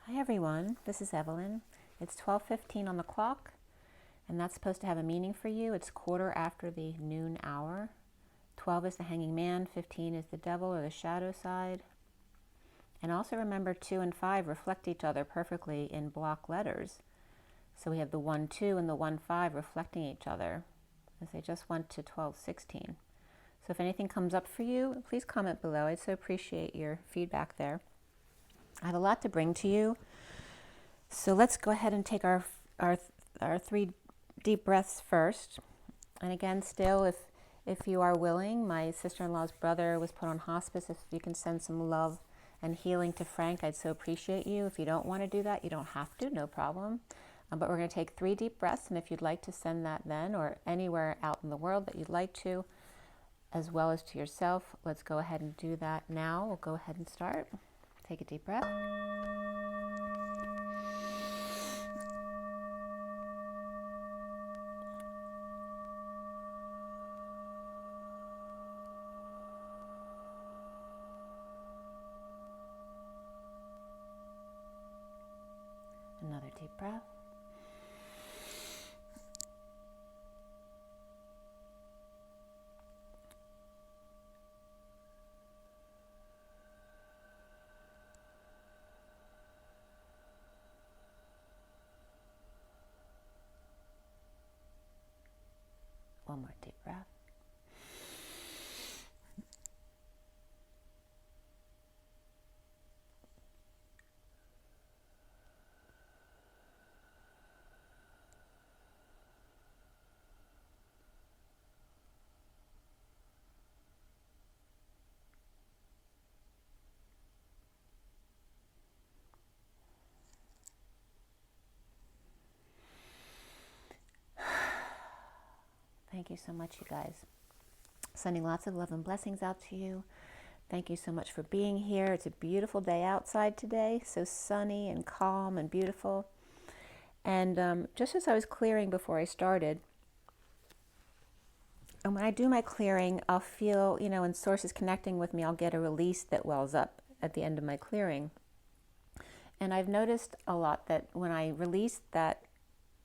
Hi everyone, this is Evelyn. It's 12:15 on the clock, and that's supposed to have a meaning for you. It's quarter after the noon hour. 12 is the hanging man, 15 is the devil or the shadow side. And also remember 2 and 5 reflect each other perfectly in block letters. So we have the 1-2 and the 1-5 reflecting each other as they just went to 12:16. So if anything comes up for you, please comment below. I'd so appreciate your feedback there. I have a lot to bring to you. So let's go ahead and take our 3 deep breaths first. And again, still, if you are willing, my sister-in-law's brother was put on hospice. If you can send some love and healing to Frank, I'd so appreciate you. If you don't want to do that, you don't have to, no problem. But we're going to take 3 deep breaths, and if you'd like to send that then, or anywhere out in the world that you'd like to, as well as to yourself, let's go ahead and do that now. We'll go ahead and start. Take a deep breath. Another deep breath. One more deep breath. Thank you so much, you guys. Sending lots of love and blessings out to you. Thank you so much for being here. It's a beautiful day outside today, so sunny and calm and beautiful. And just as I was clearing before I started, and when I do my clearing, I'll feel, when Source is connecting with me, I'll get a release that wells up at the end of my clearing. And I've noticed a lot that when I release that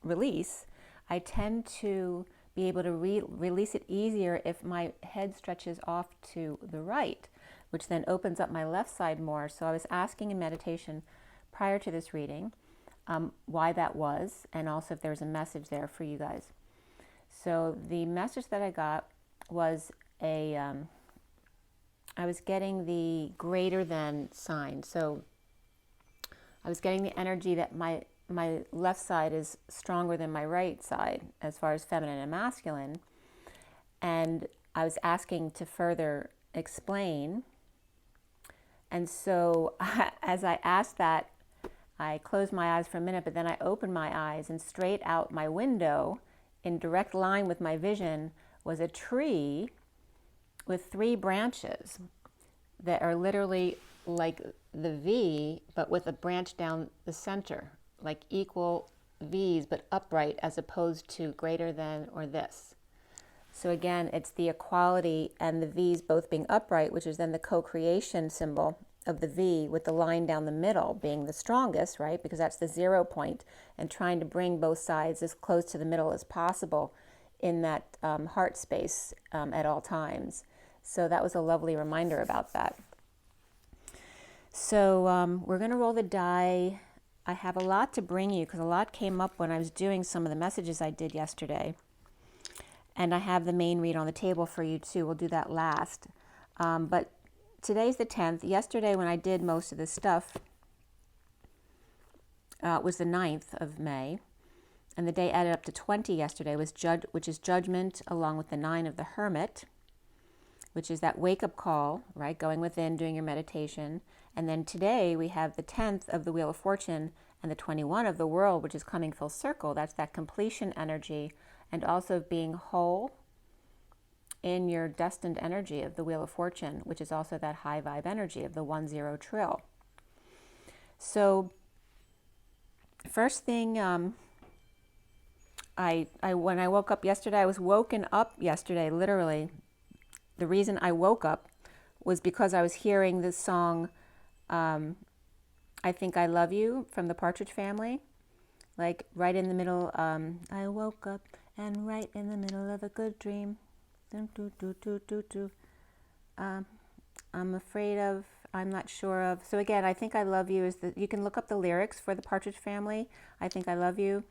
release, I tend to be able to release it easier if my head stretches off to the right, which then opens up my left side more. So I was asking in meditation prior to this reading why that was, and also if there was a message there for you guys. So the message that I got was I was getting the greater than sign. So I was getting the energy that my left side is stronger than my right side as far as feminine and masculine. And I was asking to further explain. And so as I asked that, I closed my eyes for a minute, but then I opened my eyes, and straight out my window in direct line with my vision was a tree with 3 branches that are literally like the V, but with a branch down the center, like equal V's, but upright as opposed to greater than or this. So again, it's the equality and the V's both being upright, which is then the co-creation symbol of the V, with the line down the middle being the strongest, right? Because that's the 0 point, and trying to bring both sides as close to the middle as possible in that heart space at all times. So that was a lovely reminder about that. So we're going to roll the die. I have a lot to bring you because a lot came up when I was doing some of the messages I did yesterday. And I have the main read on the table for you too. We'll do that last. But today's the 10th. Yesterday when I did most of this stuff was the 9th of May. And the day added up to 20 yesterday, which is judgment, along with the 9 of the Hermit, which is that wake-up call, right? Going within, doing your meditation. And then today we have the 10th of the Wheel of Fortune and the 21 of the World, which is coming full circle. That's that completion energy, and also being whole in your destined energy of the Wheel of Fortune, which is also that high vibe energy of the 1-0 trill. So first thing, when I woke up yesterday, I was woken up yesterday, literally. The reason I woke up was because I was hearing this song I think I love you from the Partridge Family. Like right in the middle, I woke up and right in the middle of a good dream. Dun, doo, doo, doo, doo, doo. I'm afraid of, I'm not sure of. So again, I think I love you is that you can look up the lyrics for the Partridge Family. I think I love you.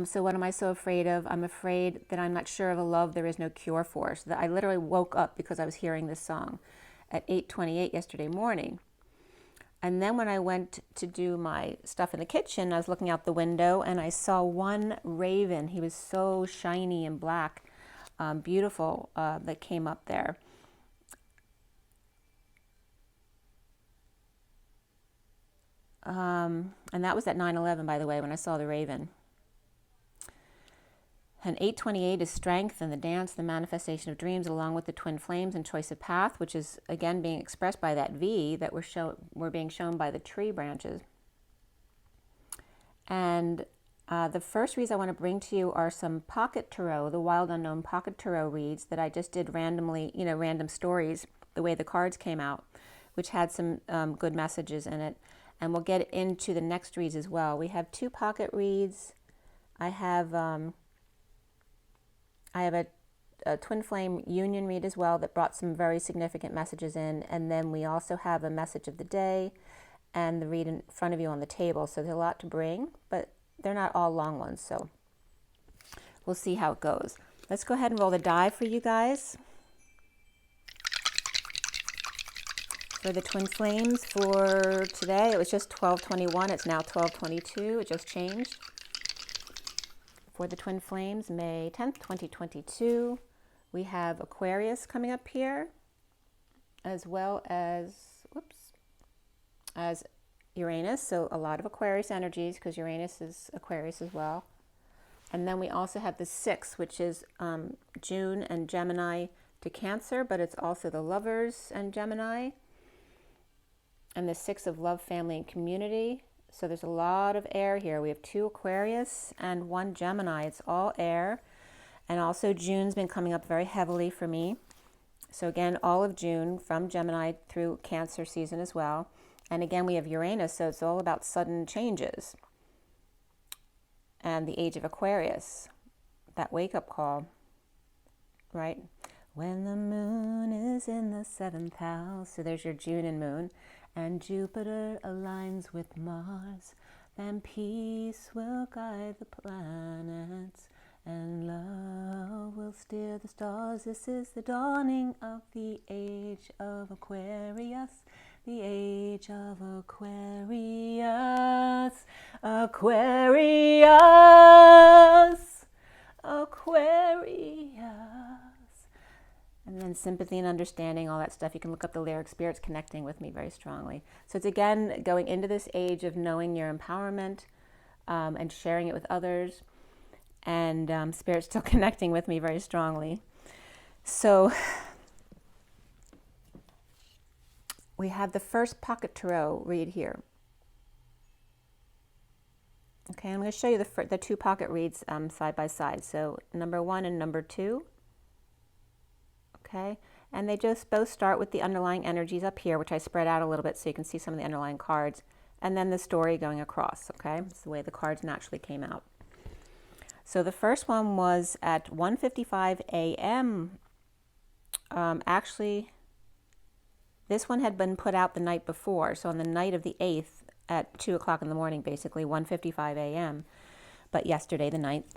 So what am I so afraid of? I'm afraid that I'm not sure of a love there is no cure for. So that I literally woke up because I was hearing this song at 8:28 yesterday morning. And then when I went to do my stuff in the kitchen, I was looking out the window and I saw one raven. He was so shiny and black, beautiful, that came up there. And that was at 9/11, by the way, when I saw the raven. And 8:28 is strength and the dance, the manifestation of dreams, along with the twin flames and choice of path, which is again being expressed by that V that we're being shown by the tree branches. And the first reads I want to bring to you are some pocket tarot, the Wild Unknown pocket tarot reads that I just did randomly, random stories, the way the cards came out, which had some good messages in it. And we'll get into the next reads as well. We have 2 pocket reads. I have a twin flame union read as well that brought some very significant messages in. And then we also have a message of the day and the read in front of you on the table. So there's a lot to bring, but they're not all long ones. So we'll see how it goes. Let's go ahead and roll the die for you guys. For the twin flames for today, it was just 12:21. It's now 12:22. It just changed. For the twin flames, May 10th, 2022, we have Aquarius coming up here, as well as, as Uranus. So a lot of Aquarius energies because Uranus is Aquarius as well. And then we also have the 6th, which is June and Gemini to Cancer, but it's also the Lovers and Gemini. And the 6 of Love, Family, and Community. So there's a lot of air here. We have 2 Aquarius and 1 Gemini. It's all air. And also June's been coming up very heavily for me. So again, all of June from Gemini through Cancer season as well. And again, we have Uranus, so it's all about sudden changes. And the age of Aquarius, that wake-up call, right? When the moon is in the 7th house. So there's your June and moon. And Jupiter aligns with Mars, then peace will guide the planets, and love will steer the stars. This is the dawning of the age of Aquarius, the age of Aquarius, Aquarius, Aquarius. And then sympathy and understanding, all that stuff. You can look up the lyrics. Spirit's connecting with me very strongly. So it's again going into this age of knowing your empowerment and sharing it with others. And Spirit's still connecting with me very strongly. So we have the first pocket tarot read here. Okay, I'm going to show you the 2 pocket reads side by side. So number 1 and number 2. Okay, and they just both start with the underlying energies up here, which I spread out a little bit so you can see some of the underlying cards, and then the story going across. Okay, it's the way the cards naturally came out. So the first one was at 1:55 a.m. Actually, this one had been put out the night before, so on the night of the 8th at 2 o'clock in the morning, basically 1:55 a.m. But yesterday, the 9th,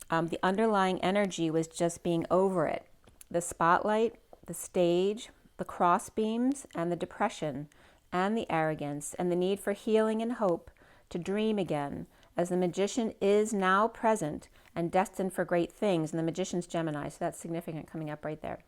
the underlying energy was just being over it. The spotlight, the stage, the cross beams, and the depression, and the arrogance, and the need for healing and hope to dream again, as the magician is now present and destined for great things. And the magician's Gemini, so that's significant coming up right there.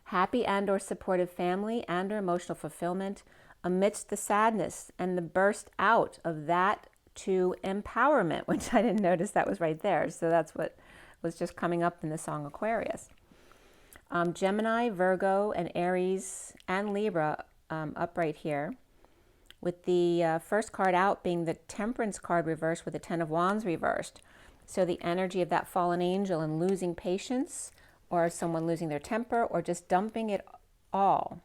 Happy and or supportive family and or emotional fulfillment amidst the sadness and the burst out of that to empowerment, which I didn't notice that was right there. So that's what was just coming up in the song Aquarius. Gemini, Virgo, and Aries, and Libra up right here, with the first card out being the Temperance card reversed with the 10 of Wands reversed. So the energy of that fallen angel and losing patience, or someone losing their temper, or just dumping it all.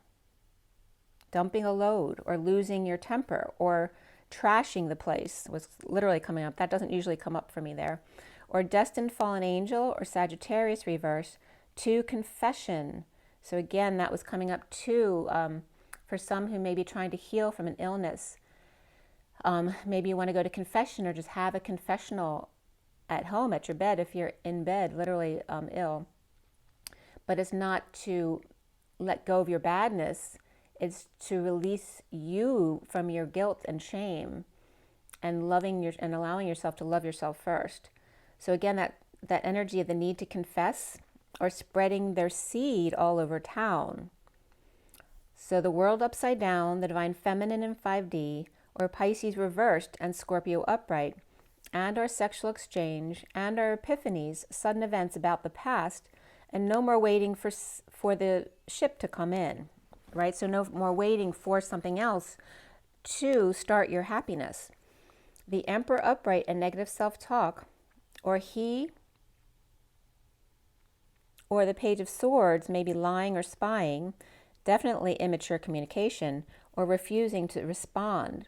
dumping a load, or losing your temper, or trashing the place was literally coming up. That doesn't usually come up for me there. Or destined fallen angel, or Sagittarius reverse, to confession. So again, that was coming up too, for some who may be trying to heal from an illness. Maybe you want to go to confession, or just have a confessional at home, at your bed, if you're in bed, literally ill. But it's not to let go of your badness. It's to release you from your guilt and shame, and and allowing yourself to love yourself first. So again, that energy of the need to confess, or spreading their seed all over town. So the world upside down, the divine feminine in 5D, or Pisces reversed and Scorpio upright, and our sexual exchange, and our epiphanies, sudden events about the past, and no more waiting for the ship to come in, right? So no more waiting for something else to start your happiness. The Emperor upright and negative self-talk, or he, or the Page of Swords, may be lying or spying, definitely immature communication, or refusing to respond.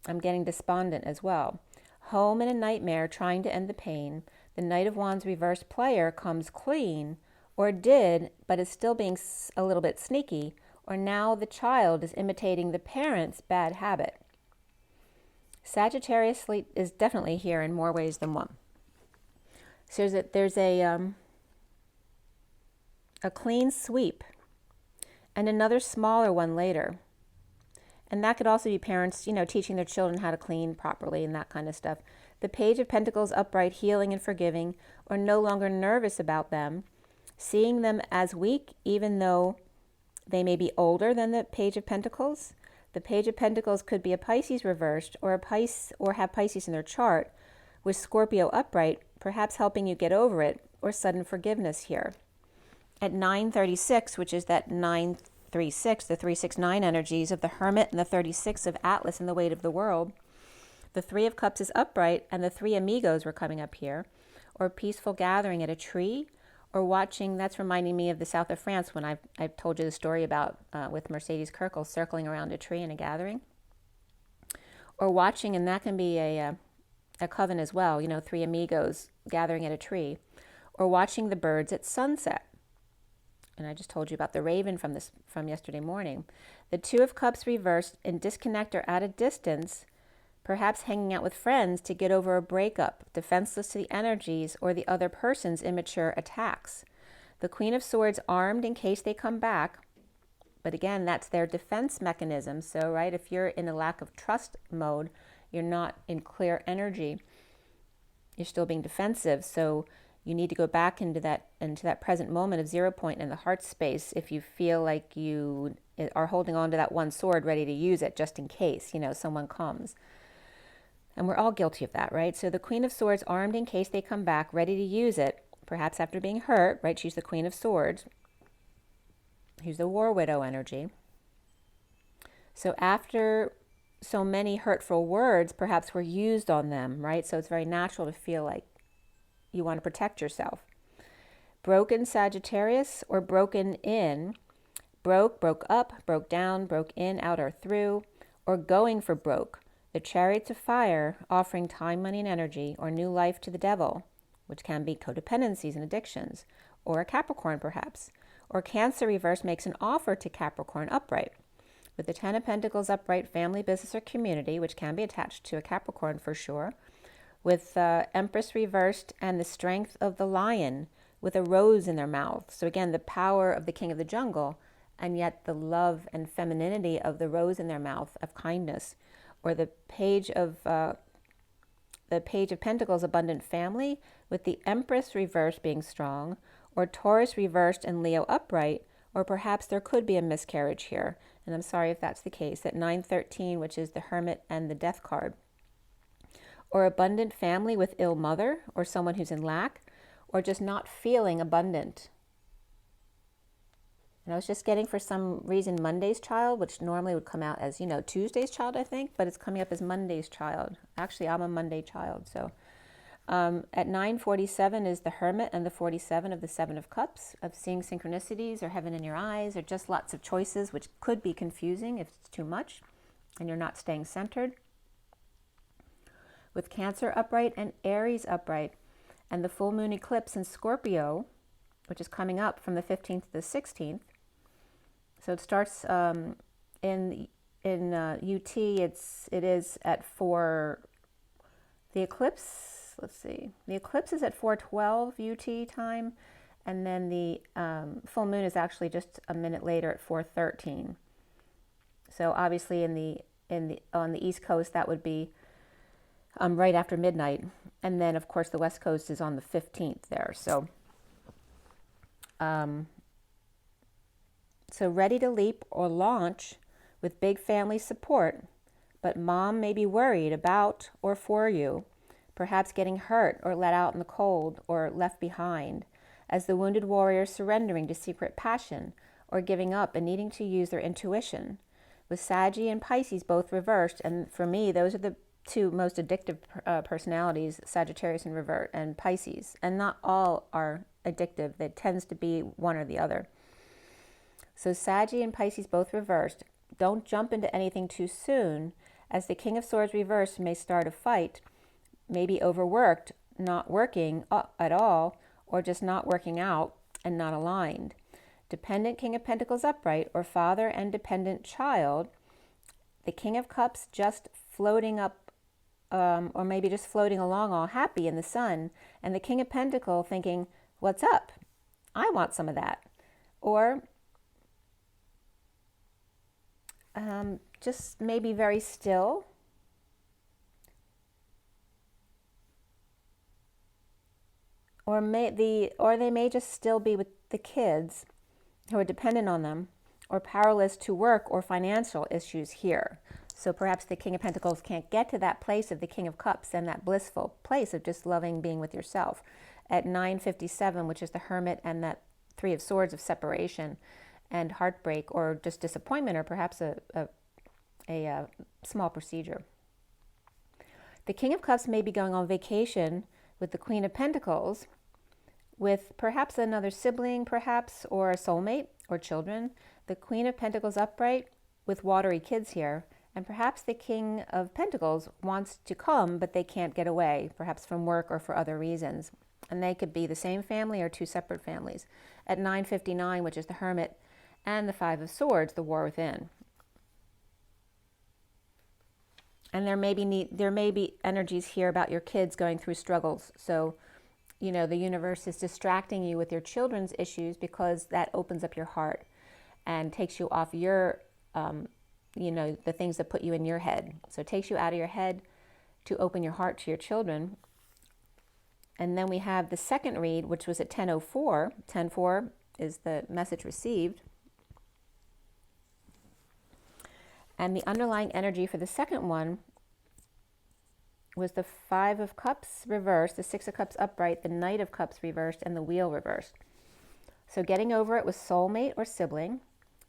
I'm getting despondent as well. Home in a nightmare, trying to end the pain. The Knight of Wands reverse player comes clean, or did, but is still being a little bit sneaky, or now the child is imitating the parent's bad habit. Sagittarius is definitely here in more ways than one. So there's a clean sweep, and another smaller one later. And that could also be parents, teaching their children how to clean properly and that kind of stuff. The Page of Pentacles upright, healing and forgiving, or no longer nervous about them, seeing them as weak even though they may be older than the Page of Pentacles. The Page of Pentacles could be a Pisces reversed, or have Pisces in their chart, with Scorpio upright, perhaps helping you get over it, or sudden forgiveness here. At 936, which is that 936, the 369 energies of the Hermit, and the 36 of Atlas and the weight of the world, the Three of Cups is upright, and the Three Amigos were coming up here, or peaceful gathering at a tree, or watching. That's reminding me of the south of France, when I've told you the story about with Mercedes Kirkle circling around a tree in a gathering, or watching, and that can be a coven as well, Three Amigos gathering at a tree, or watching the birds at sunset. And I just told you about the raven from yesterday morning. The Two of Cups reversed in disconnect or at a distance, perhaps hanging out with friends to get over a breakup, defenseless to the energies or the other person's immature attacks. The Queen of Swords armed in case they come back, but again, that's their defense mechanism. So, right, if you're in a lack of trust mode, you're not in clear energy, you're still being defensive. So you need to go back into that present moment of 0 point in the heart space if you feel like you are holding on to that one sword ready to use it just in case, someone comes. And we're all guilty of that, right? So the Queen of Swords armed in case they come back, ready to use it, perhaps after being hurt, right? She's the Queen of Swords. Here's the War Widow energy. So after so many hurtful words perhaps were used on them, right? So it's very natural to feel like you want to protect yourself. Broken Sagittarius, or broken in, broke up, broke down, broke in, out or through, or going for broke. The Chariots of Fire, offering time, money, and energy, or new life to the devil, which can be codependencies and addictions, or a Capricorn perhaps. Or Cancer reverse makes an offer to Capricorn upright. With the Ten of Pentacles upright, family, business, or community, which can be attached to a Capricorn for sure. With Empress reversed and the strength of the lion with a rose in their mouth. So again, the power of the king of the jungle, and yet the love and femininity of the rose in their mouth of kindness. Or the Page of Pentacles, abundant family, with the Empress reversed being strong, or Taurus reversed and Leo upright, or perhaps there could be a miscarriage here. And I'm sorry if that's the case. At 913, which is the Hermit and the Death card. Or abundant family with ill mother, or someone who's in lack, or just not feeling abundant. And I was just getting, for some reason, Monday's child, which normally would come out as, Tuesday's child, I think, but it's coming up as Monday's child. Actually, I'm a Monday child, so. At 9:47 is the Hermit and the 47 of the Seven of Cups, of seeing synchronicities or heaven in your eyes, or just lots of choices, which could be confusing if it's too much and you're not staying centered. With Cancer upright and Aries upright, and the full moon eclipse in Scorpio, which is coming up from the 15th to the 16th. So it starts in UT. It is at 4. The eclipse. Let's see. The eclipse is at 4:12 UT time, and then the full moon is actually just a minute later at 4:13. So obviously on the East Coast that would be right after midnight, and then of course the West Coast is on the 15th there. So ready to leap or launch with big family support, but mom may be worried about or for you, perhaps getting hurt or let out in the cold or left behind, as the wounded warrior surrendering to secret passion or giving up and needing to use their intuition. With Saggy and Pisces both reversed, and for me those are the two most addictive personalities, Sagittarius and Pisces, and not all are addictive. That tends to be one or the other. So Saggy and Pisces both reversed. Don't jump into anything too soon, as the King of Swords reversed may start a fight, maybe overworked, not working at all, or just not working out and not aligned. Dependent King of Pentacles upright, or father and dependent child. The King of Cups just floating up, or maybe just floating along all happy in the sun, and the King of Pentacles thinking, what's up? I want some of that. Or just maybe very still. Or they may just still be with the kids who are dependent on them, or powerless to work or financial issues here. So perhaps the King of Pentacles can't get to that place of the King of Cups and that blissful place of just loving being with yourself. At 9:57, which is the Hermit and that Three of Swords of separation and heartbreak, or just disappointment, or perhaps a small procedure. The King of Cups may be going on vacation with the Queen of Pentacles, with perhaps another sibling, perhaps, or a soulmate, or children. The Queen of Pentacles upright with watery kids here, and perhaps the King of Pentacles wants to come, but they can't get away, perhaps from work or for other reasons. And they could be the same family or two separate families. At 9:59, which is the Hermit, and the Five of Swords, the War Within. And there may be energies here about your kids going through struggles. So, the universe is distracting you with your children's issues, because that opens up your heart and takes you off your, the things that put you in your head. So it takes you out of your head to open your heart to your children. And then we have the second read, which was at 10:04. 10:04 is the message received. And the underlying energy for the second one was the Five of Cups reversed, the Six of Cups upright, the Knight of Cups reversed, and the Wheel reversed. So getting over it with soulmate or sibling,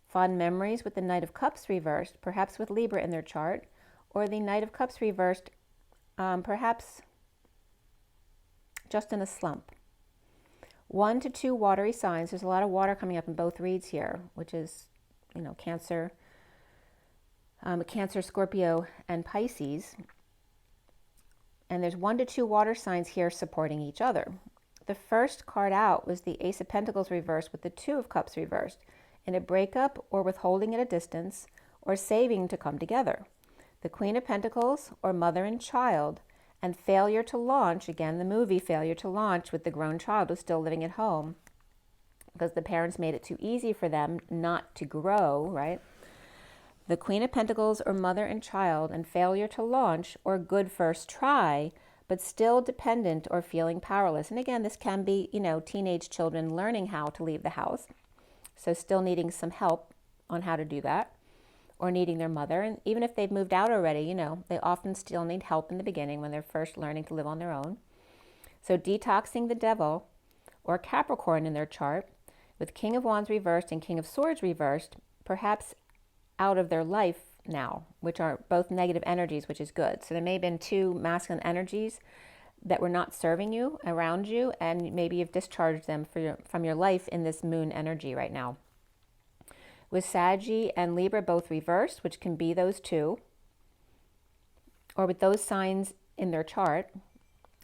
fond memories with the Knight of Cups reversed, perhaps with Libra in their chart, or the Knight of Cups reversed, perhaps just in a slump. 1 to 2 watery signs. There's a lot of water coming up in both reads here, which is, Cancer, Scorpio, and Pisces. And there's 1 to 2 water signs here supporting each other. The first card out was the Ace of Pentacles reversed with the Two of Cups reversed, in a breakup or withholding at a distance, or saving to come together. The Queen of Pentacles, or mother and child, and failure to launch, again the movie Failure to Launch, with the grown child who's still living at home because the parents made it too easy for them not to grow, right? The Queen of Pentacles, or mother and child, and failure to launch, or good first try, but still dependent or feeling powerless. And again, this can be, teenage children learning how to leave the house. So still needing some help on how to do that, or needing their mother. And even if they've moved out already, they often still need help in the beginning when they're first learning to live on their own. So detoxing the Devil, or Capricorn in their chart, with King of Wands reversed and King of Swords reversed, perhaps out of their life now, which are both negative energies, which is good. So there may have been 2 masculine energies that were not serving you around you, and maybe you've discharged them from your life in this moon energy right now. With Saggy and Libra both reversed, which can be those two, or with those signs in their chart,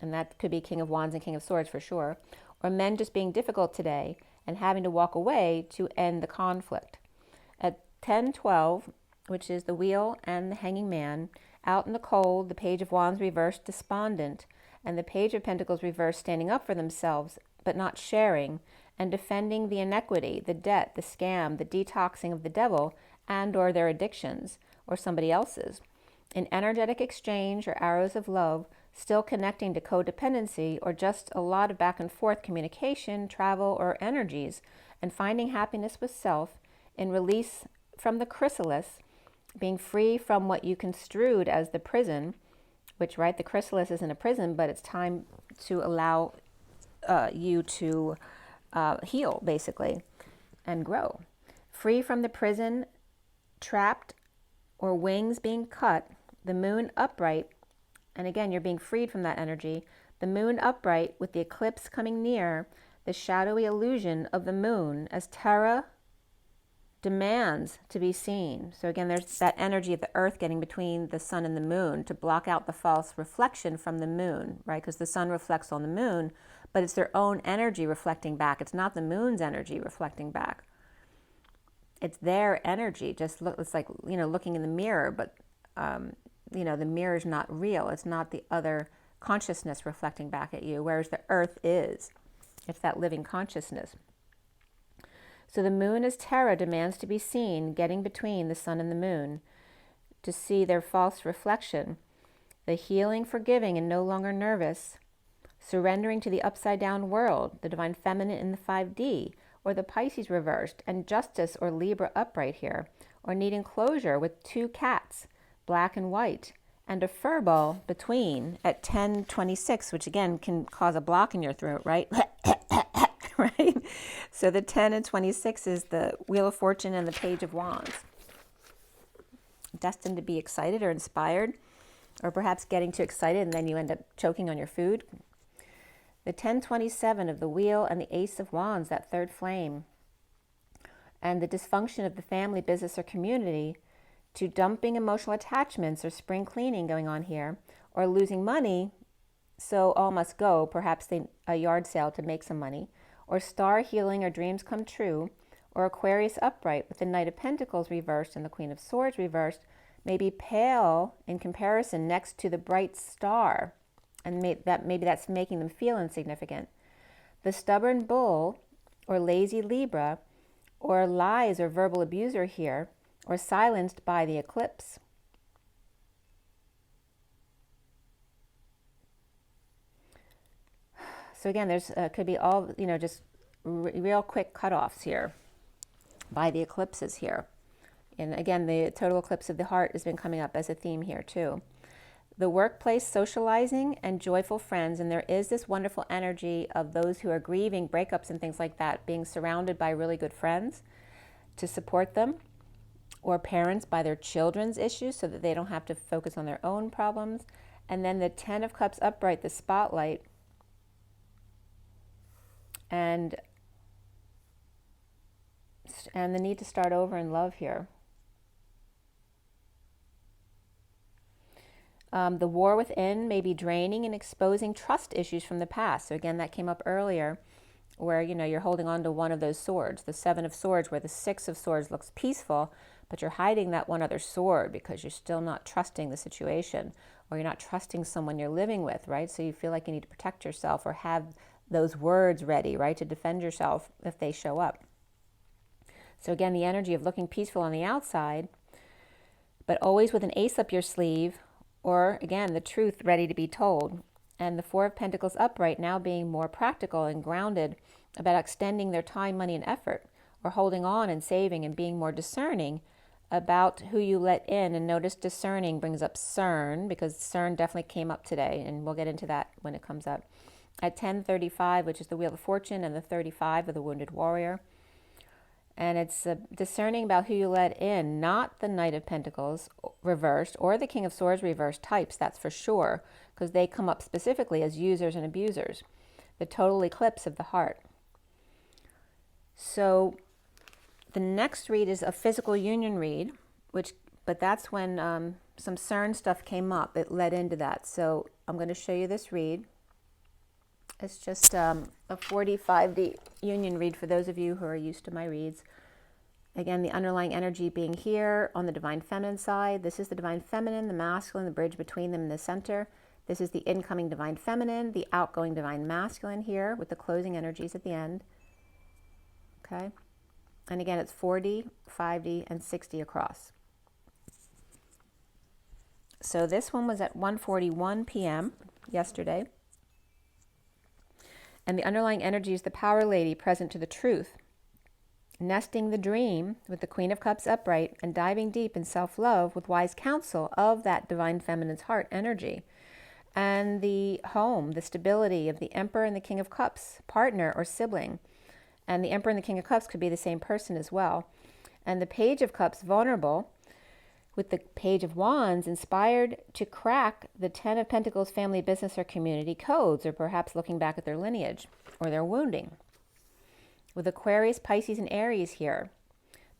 and that could be King of Wands and King of Swords for sure, or men just being difficult today and having to walk away to end the conflict. At 10-12, which is the Wheel and the Hanging Man, out in the cold, the Page of Wands reversed, despondent, and the Page of Pentacles reversed, standing up for themselves, but not sharing, and defending the inequity, the debt, the scam, the detoxing of the devil, and or their addictions, or somebody else's. In energetic exchange or arrows of love, still connecting to codependency, or just a lot of back and forth communication, travel, or energies, and finding happiness with self in release from the chrysalis, being free from what you construed as the prison, which, right, the chrysalis isn't a prison, but it's time to allow you to heal, basically, and grow. Free from the prison, trapped, or wings being cut, the moon upright, and again, you're being freed from that energy, the moon upright with the eclipse coming near, the shadowy illusion of the moon as Terra demands to be seen. So again, there's that energy of the earth getting between the sun and the moon to block out the false reflection from the moon, right? Because the sun reflects on the moon, but it's their own energy reflecting back. It's not the moon's energy reflecting back. It's their energy. Just look, it's like, you know, looking in the mirror, but you know, the mirror is not real. It's not the other consciousness reflecting back at you, whereas the earth is. It's that living consciousness. So the moon as Terra demands to be seen, getting between the sun and the moon, to see their false reflection, the healing, forgiving, and no longer nervous, surrendering to the upside down world, the divine feminine in the 5D, or the Pisces reversed, and justice or Libra upright here, or needing closure with two cats, black and white, and a fur ball between at 10-26, which again can cause a block in your throat, right? Right? So the 10 and 26 is the Wheel of Fortune and the Page of Wands. Destined to be excited or inspired, or perhaps getting too excited and then you end up choking on your food. The 10-27 of the Wheel and the Ace of Wands, that third flame, and the dysfunction of the family, business, or community, to dumping emotional attachments or spring cleaning going on here, or losing money, so all must go, perhaps a yard sale to make some money, or star healing or dreams come true, or Aquarius upright with the Knight of Pentacles reversed and the Queen of Swords reversed, may be pale in comparison next to the bright star, and maybe that's making them feel insignificant. The stubborn bull, or lazy Libra, or lies or verbal abuser here, or silenced by the eclipse. So again, there's could be all, you know, just real quick cutoffs here by the eclipses here. And again, the total eclipse of the heart has been coming up as a theme here too. The workplace, socializing, and joyful friends. And there is this wonderful energy of those who are grieving breakups and things like that, being surrounded by really good friends to support them, or parents by their children's issues so that they don't have to focus on their own problems. And then the 10 of Cups upright, the spotlight, and the need to start over in love here. The war within may be draining and exposing trust issues from the past. So again, that came up earlier, where, you know, you're holding on to one of those swords, the 7 of Swords, where the 6 of Swords looks peaceful, but you're hiding that one other sword because you're still not trusting the situation, or you're not trusting someone you're living with, right? So you feel like you need to protect yourself or have those words ready, right, to defend yourself if they show up. So again, the energy of looking peaceful on the outside, but always with an ace up your sleeve, or again, the truth ready to be told. And the 4 of Pentacles upright, now being more practical and grounded about extending their time, money, and effort, or holding on and saving and being more discerning about who you let in. And notice discerning brings up CERN, because CERN definitely came up today, and we'll get into that when it comes up. At 10:35, which is the Wheel of Fortune, and the 35 of the Wounded Warrior. And it's discerning about who you let in, not the Knight of Pentacles reversed or the King of Swords reversed types, that's for sure, because they come up specifically as users and abusers. The total eclipse of the heart. So the next read is a physical union read, but that's when some CERN stuff came up. It led into that. So I'm going to show you this read. It's just a 45D union read for those of you who are used to my reads. Again, the underlying energy being here on the Divine Feminine side. This is the Divine Feminine, the Masculine, the bridge between them in the center. This is the incoming Divine Feminine, the outgoing Divine Masculine here with the closing energies at the end. Okay. And again, it's 4D, 5D, and 6D across. So this one was at 1:41 p.m. yesterday. And the underlying energy is the Power Lady present to the truth, nesting the dream with the Queen of Cups upright and diving deep in self-love with wise counsel of that Divine Feminine's heart energy. And the home, the stability of the Emperor and the King of Cups, partner or sibling. And the Emperor and the King of Cups could be the same person as well. And the Page of Cups, vulnerable, with the Page of Wands, inspired to crack the Ten of Pentacles family, business, or community codes, or perhaps looking back at their lineage or their wounding. With Aquarius, Pisces, and Aries here.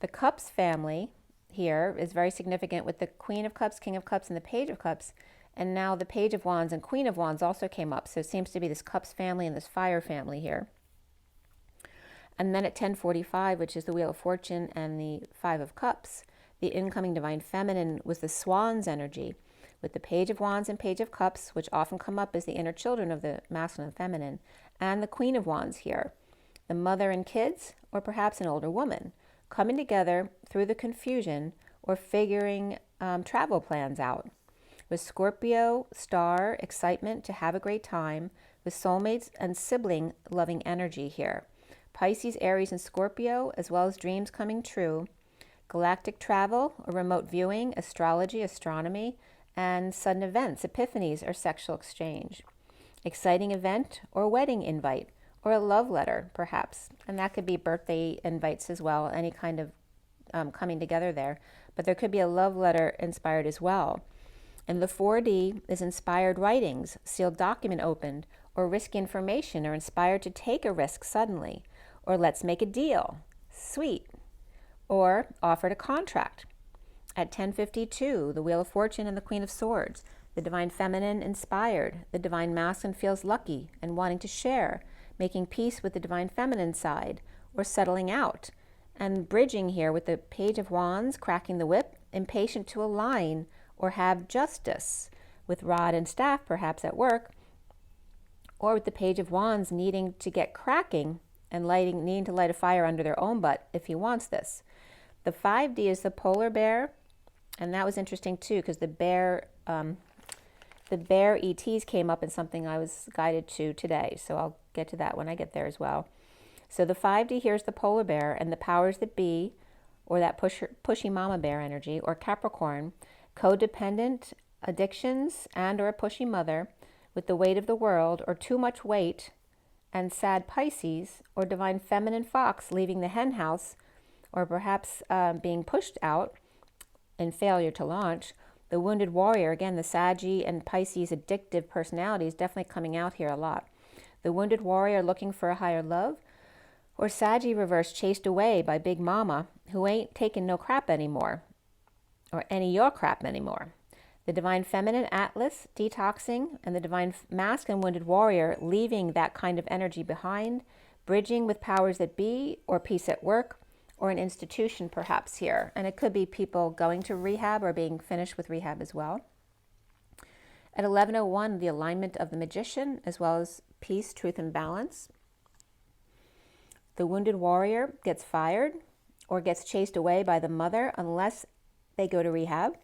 The Cups family here is very significant with the Queen of Cups, King of Cups, and the Page of Cups. And now the Page of Wands and Queen of Wands also came up. So it seems to be this Cups family and this Fire family here. And then at 10:45, which is the Wheel of Fortune and the Five of Cups, the incoming Divine Feminine was the Swan's energy, with the Page of Wands and Page of Cups, which often come up as the inner children of the Masculine and Feminine, and the Queen of Wands here, the mother and kids, or perhaps an older woman, coming together through the confusion or figuring travel plans out. With Scorpio, star, excitement to have a great time, with soulmates and sibling loving energy here. Pisces, Aries, and Scorpio, as well as dreams coming true. Galactic travel, or remote viewing, astrology, astronomy, and sudden events, epiphanies, or sexual exchange. Exciting event or wedding invite, or a love letter, perhaps. And that could be birthday invites as well, any kind of coming together there. But there could be a love letter inspired as well. And the 4D is inspired writings, sealed document opened, or risky information, or inspired to take a risk suddenly, or let's make a deal, sweet, or offered a contract. At 10:52, the Wheel of Fortune and the Queen of Swords, the Divine Feminine inspired, the Divine Masculine feels lucky and wanting to share, making peace with the Divine Feminine side, or settling out, and bridging here with the Page of Wands, cracking the whip, impatient to align or have justice, with rod and staff perhaps at work, or with the Page of Wands needing to get cracking and needing to light a fire under their own butt if he wants this. The 5D is the polar bear, and that was interesting too, because the bear ETs came up in something I was guided to today, so I'll get to that when I get there as well. So the 5D here is the polar bear, and the powers that be, or that pushy mama bear energy, or Capricorn, codependent addictions and or a pushy mother, with the weight of the world, or too much weight, and sad Pisces, or Divine Feminine fox leaving the hen house, or perhaps being pushed out in failure to launch. The wounded warrior, again, the Saggy and Pisces addictive personality is definitely coming out here a lot. The wounded warrior looking for a higher love, or Saggy reverse chased away by Big Mama, who ain't taking no crap anymore, or any your crap anymore. The Divine Feminine Atlas detoxing, and the Divine Masculine wounded warrior leaving that kind of energy behind, bridging with powers that be, or peace at work, or an institution perhaps here. And it could be people going to rehab or being finished with rehab as well. At 11:01, the alignment of the Magician, as well as peace, truth, and balance. The wounded warrior gets fired or gets chased away by the mother unless they go to rehab.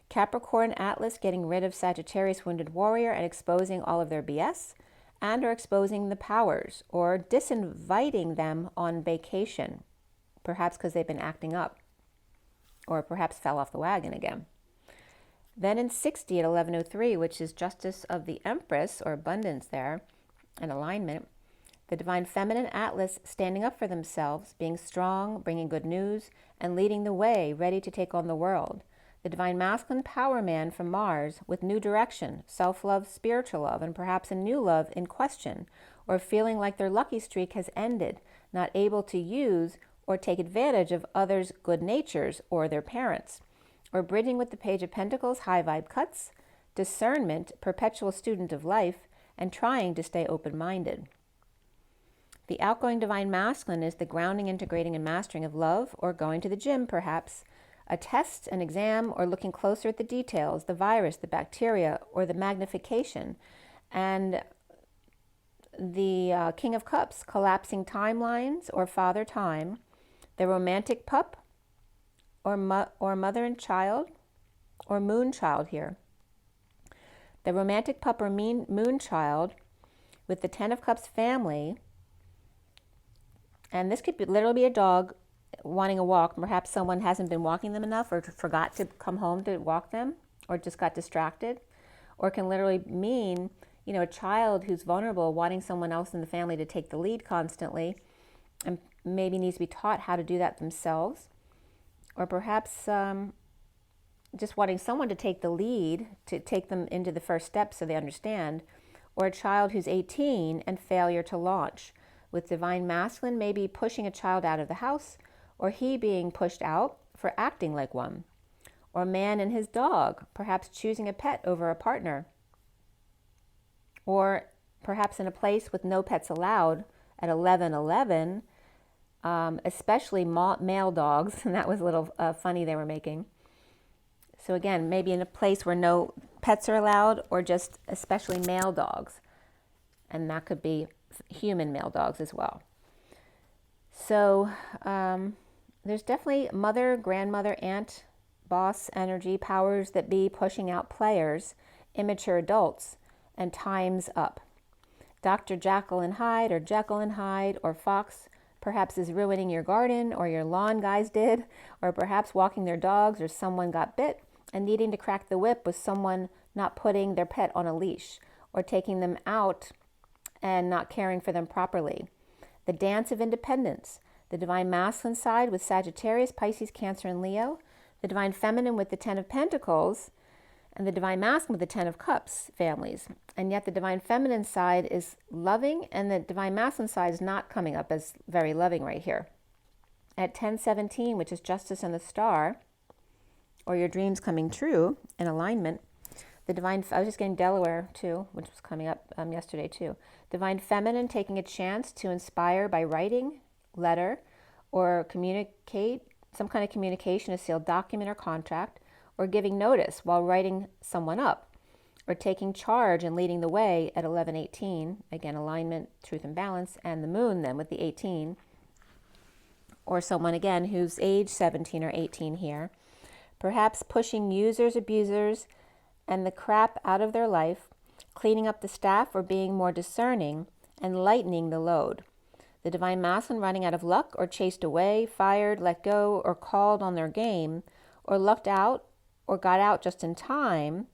Capricorn Atlas getting rid of Sagittarius wounded warrior and exposing all of their BS, and or exposing the powers or disinviting them on vacation, perhaps because they've been acting up or perhaps fell off the wagon again. Then in 60 at 11:03, which is justice of the Empress, or abundance there, and alignment, The Divine Feminine Atlas standing up for themselves, being strong, bringing good news, and leading the way, ready to take on the world. The Divine Masculine Power Man from Mars with new direction, self-love, spiritual love, and perhaps a new love in question, or feeling like their lucky streak has ended, not able to use or take advantage of others' good natures or their parents. Or bridging with the Page of Pentacles, high vibe cuts, discernment, perpetual student of life, and trying to stay open-minded. The outgoing Divine Masculine is the grounding, integrating, and mastering of love, or going to the gym, perhaps, a test, an exam, or looking closer at the details, the virus, the bacteria, or the magnification. And the King of Cups, collapsing timelines, or Father Time, the romantic pup, or mother and child, or moon child here. The romantic pup or moon child with the Ten of Cups family, and this could literally be a dog wanting a walk. Perhaps someone hasn't been walking them enough or forgot to come home to walk them or just got distracted. Or can literally mean, you know, a child who's vulnerable wanting someone else in the family to take the lead constantly and maybe needs to be taught how to do that themselves. Or perhaps just wanting someone to take the lead, to take them into the first steps so they understand. Or a child who's 18 and failure to launch. With Divine Masculine maybe pushing a child out of the house, or he being pushed out for acting like one. Or man and his dog, perhaps choosing a pet over a partner. Or perhaps in a place with no pets allowed at 11:11, especially male dogs, and that was a little funny they were making. So again, maybe in a place where no pets are allowed, or just especially male dogs. And that could be human male dogs as well. So there's definitely mother, grandmother, aunt, boss energy, powers that be pushing out players, immature adults, and time's up. Dr. Jekyll and Hyde, or Jekyll and Hyde, or Fox perhaps is ruining your garden, or your lawn guys did, or perhaps walking their dogs, or someone got bit and needing to crack the whip with someone not putting their pet on a leash, or taking them out and not caring for them properly. The dance of independence, the Divine Masculine side with Sagittarius, Pisces, Cancer, and Leo, the Divine Feminine with the Ten of Pentacles, and the Divine Masculine with the Ten of Cups families. And yet the Divine Feminine side is loving, and the Divine Masculine side is not coming up as very loving right here. At 10:17, which is Justice and the Star, or your dreams coming true in alignment, the Divine, I was just getting Delaware too, which was coming up yesterday too. Divine Feminine taking a chance to inspire by writing, letter, or communicate, some kind of communication, a sealed document or contract, or giving notice while writing someone up, or taking charge and leading the way at 11:18, again, alignment, truth and balance, and the moon then with the 18, or someone again who's age 17 or 18 here, perhaps pushing users, abusers, and the crap out of their life, cleaning up the staff, or being more discerning and lightening the load. The Divine Masculine running out of luck, or chased away, fired, let go, or called on their game, or lucked out or got out just in time,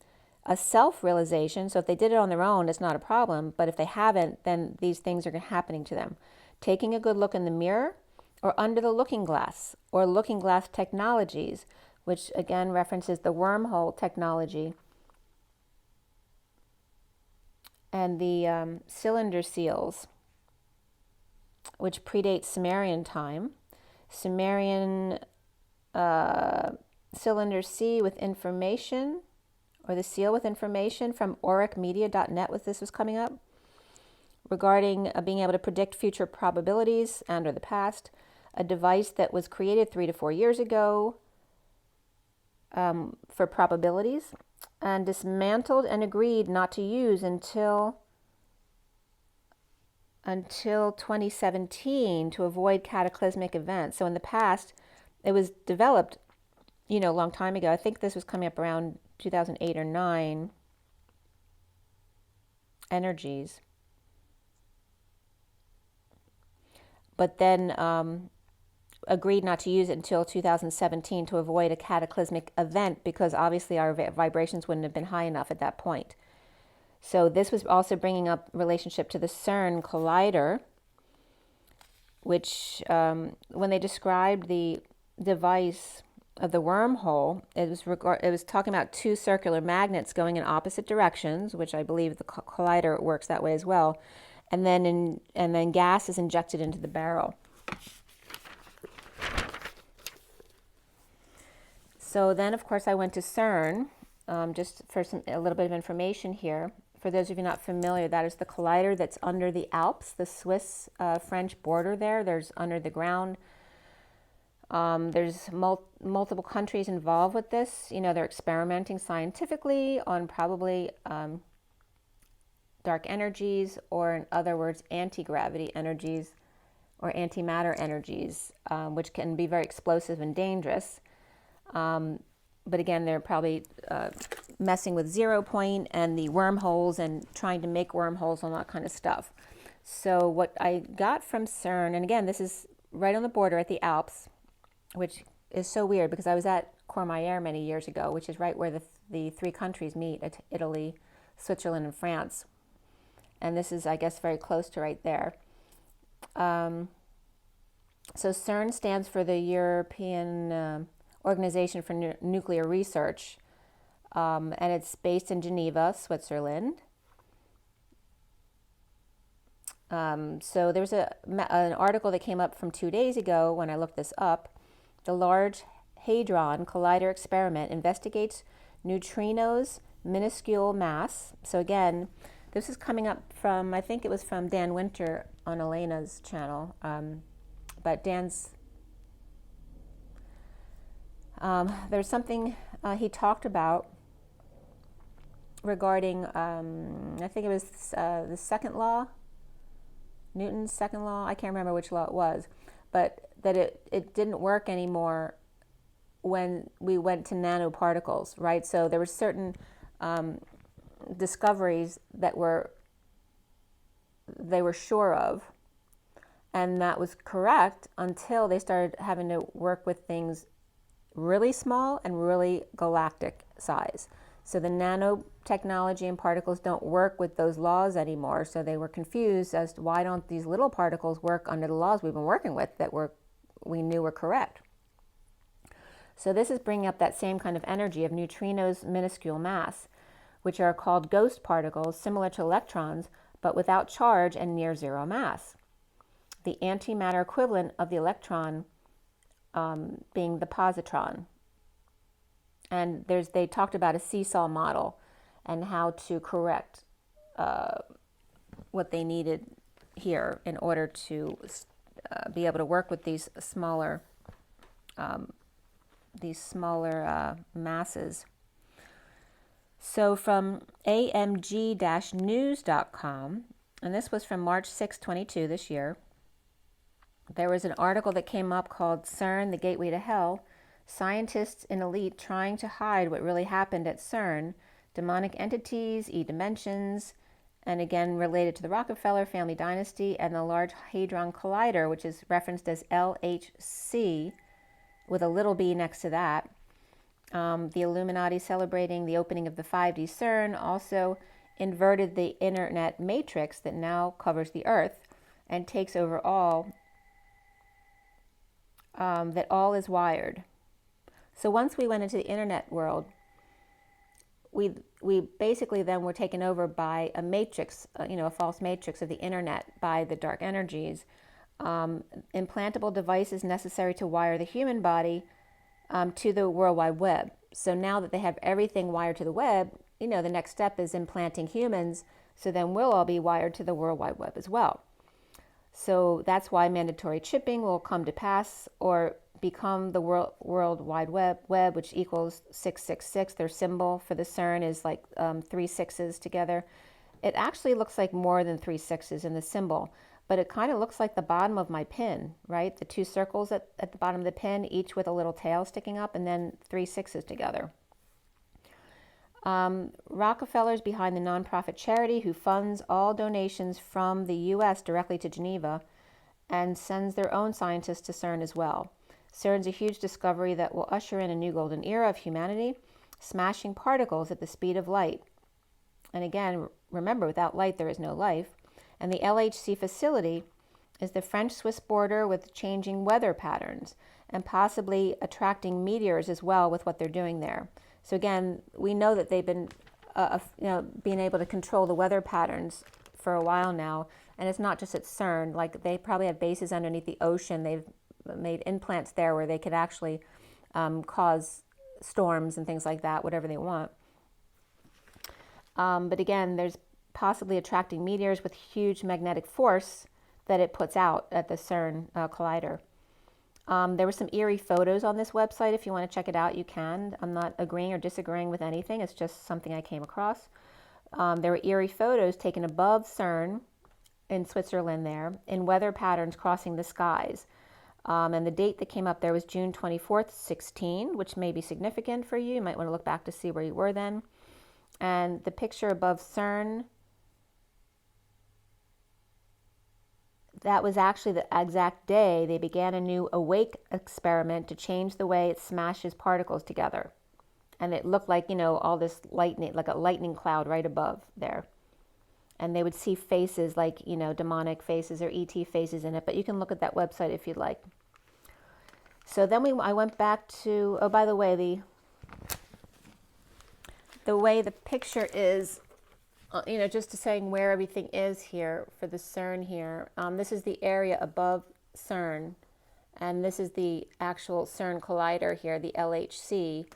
a self-realization. So if they did it on their own, it's not a problem, but if they haven't, then these things are happening to them. Taking a good look in the mirror, or under the looking glass, or looking glass technologies, which again references the wormhole technology, and the cylinder seals, which predates Sumerian time. Sumerian cylinder C with information, or the seal with information from auricmedia.net, with this was coming up, regarding being able to predict future probabilities and or the past, a device that was created 3 to 4 years ago for probabilities, and dismantled and agreed not to use until 2017 to avoid cataclysmic events. So in the past, it was developed, you know, a long time ago. I think this was coming up around 2008 or 9 energies. But then agreed not to use it until 2017 to avoid a cataclysmic event, because obviously our vibrations wouldn't have been high enough at that point. So this was also bringing up relationship to the CERN collider, which when they described the device of the wormhole, it was talking about two circular magnets going in opposite directions, which I believe the collider works that way as well, and then gas is injected into the barrel. So then, of course, I went to CERN, just for a little bit of information here. For those of you not familiar, that is the collider that's under the Alps, the Swiss-French border there. There's under the ground. There's multiple countries involved with this. You know, they're experimenting scientifically on probably dark energies, or in other words, anti-gravity energies or antimatter energies, which can be very explosive and dangerous. But again, they're probably messing with 0 point and the wormholes and trying to make wormholes and all that kind of stuff. So what I got from CERN, and again, this is right on the border at the Alps, which is so weird because I was at Courmayeur many years ago, which is right where the three countries meet, at Italy, Switzerland, and France. And this is, I guess, very close to right there. So CERN stands for the European Organization for Nuclear Research, and it's based in Geneva, Switzerland. So there's an article that came up from 2 days ago when I looked this up. The Large Hadron Collider Experiment investigates neutrinos' minuscule mass. So again, this is coming up from, I think it was from Dan Winter on Elena's channel, but Dan's there's something he talked about regarding, I think it was the second law, Newton's second law. I can't remember which law it was, but that it didn't work anymore when we went to nanoparticles, right? So there were certain discoveries that they were sure of, and that was correct until they started having to work with things really small and really galactic size. So the nanotechnology and particles don't work with those laws anymore. So they were confused as to why don't these little particles work under the laws we've been working with that we knew were correct. So this is bringing up that same kind of energy of neutrinos' minuscule mass, which are called ghost particles, similar to electrons, but without charge and near zero mass. The antimatter equivalent of the electron being the positron. And they talked about a seesaw model and how to correct what they needed here in order to be able to work with these smaller masses. So from amg-news.com, and this was from March 6, 22 this year, there was an article that came up called CERN, the Gateway to Hell, Scientists in Elite Trying to Hide What Really Happened at CERN, Demonic Entities, E-Dimensions, and again related to the Rockefeller family dynasty and the Large Hadron Collider, which is referenced as LHC, with a little b next to that. The Illuminati celebrating the opening of the 5D CERN also inverted the internet matrix that now covers the Earth and takes over all, that all is wired. So once we went into the internet world, we basically then were taken over by a matrix, a false matrix of the internet by the dark energies. Implantable devices necessary to wire the human body to the World Wide Web. So now that they have everything wired to the web, the next step is implanting humans, so then we'll all be wired to the World Wide Web as well. So that's why mandatory chipping will come to pass or become the World Wide Web, which equals 666. Their symbol for the CERN is like 3 6s together. It actually looks like more than 3 6s in the symbol, but it kind of looks like the bottom of my pin, right? The 2 circles at the bottom of the pin, each with a little tail sticking up, and then 3 6s together. Rockefeller's behind the nonprofit charity who funds all donations from the U.S. directly to Geneva and sends their own scientists to CERN as well. CERN's a huge discovery that will usher in a new golden era of humanity, smashing particles at the speed of light. And again, remember, without light there is no life. And the LHC facility is the French-Swiss border with changing weather patterns and possibly attracting meteors as well with what they're doing there. So again, we know that they've been being able to control the weather patterns for a while now, and it's not just at CERN. Like, they probably have bases underneath the ocean. They've made implants there where they could actually cause storms and things like that, whatever they want. But again, there's possibly attracting meteors with huge magnetic force that it puts out at the CERN collider. There were some eerie photos on this website. If you want to check it out, you can. I'm not agreeing or disagreeing with anything. It's just something I came across. There were eerie photos taken above CERN in Switzerland there in weather patterns crossing the skies. And the date that came up there was June 24th, 16, which may be significant for you. You might want to look back to see where you were then. And the picture above CERN, that was actually the exact day they began a new awake experiment to change the way it smashes particles together. And it looked like, all this lightning, like a lightning cloud right above there. And they would see faces like, demonic faces or ET faces in it. But you can look at that website if you'd like. So then I went back to, oh, by the way, the way the picture is, just to saying where everything is here for the CERN here. This is the area above CERN, and this is the actual CERN collider here, the LHC.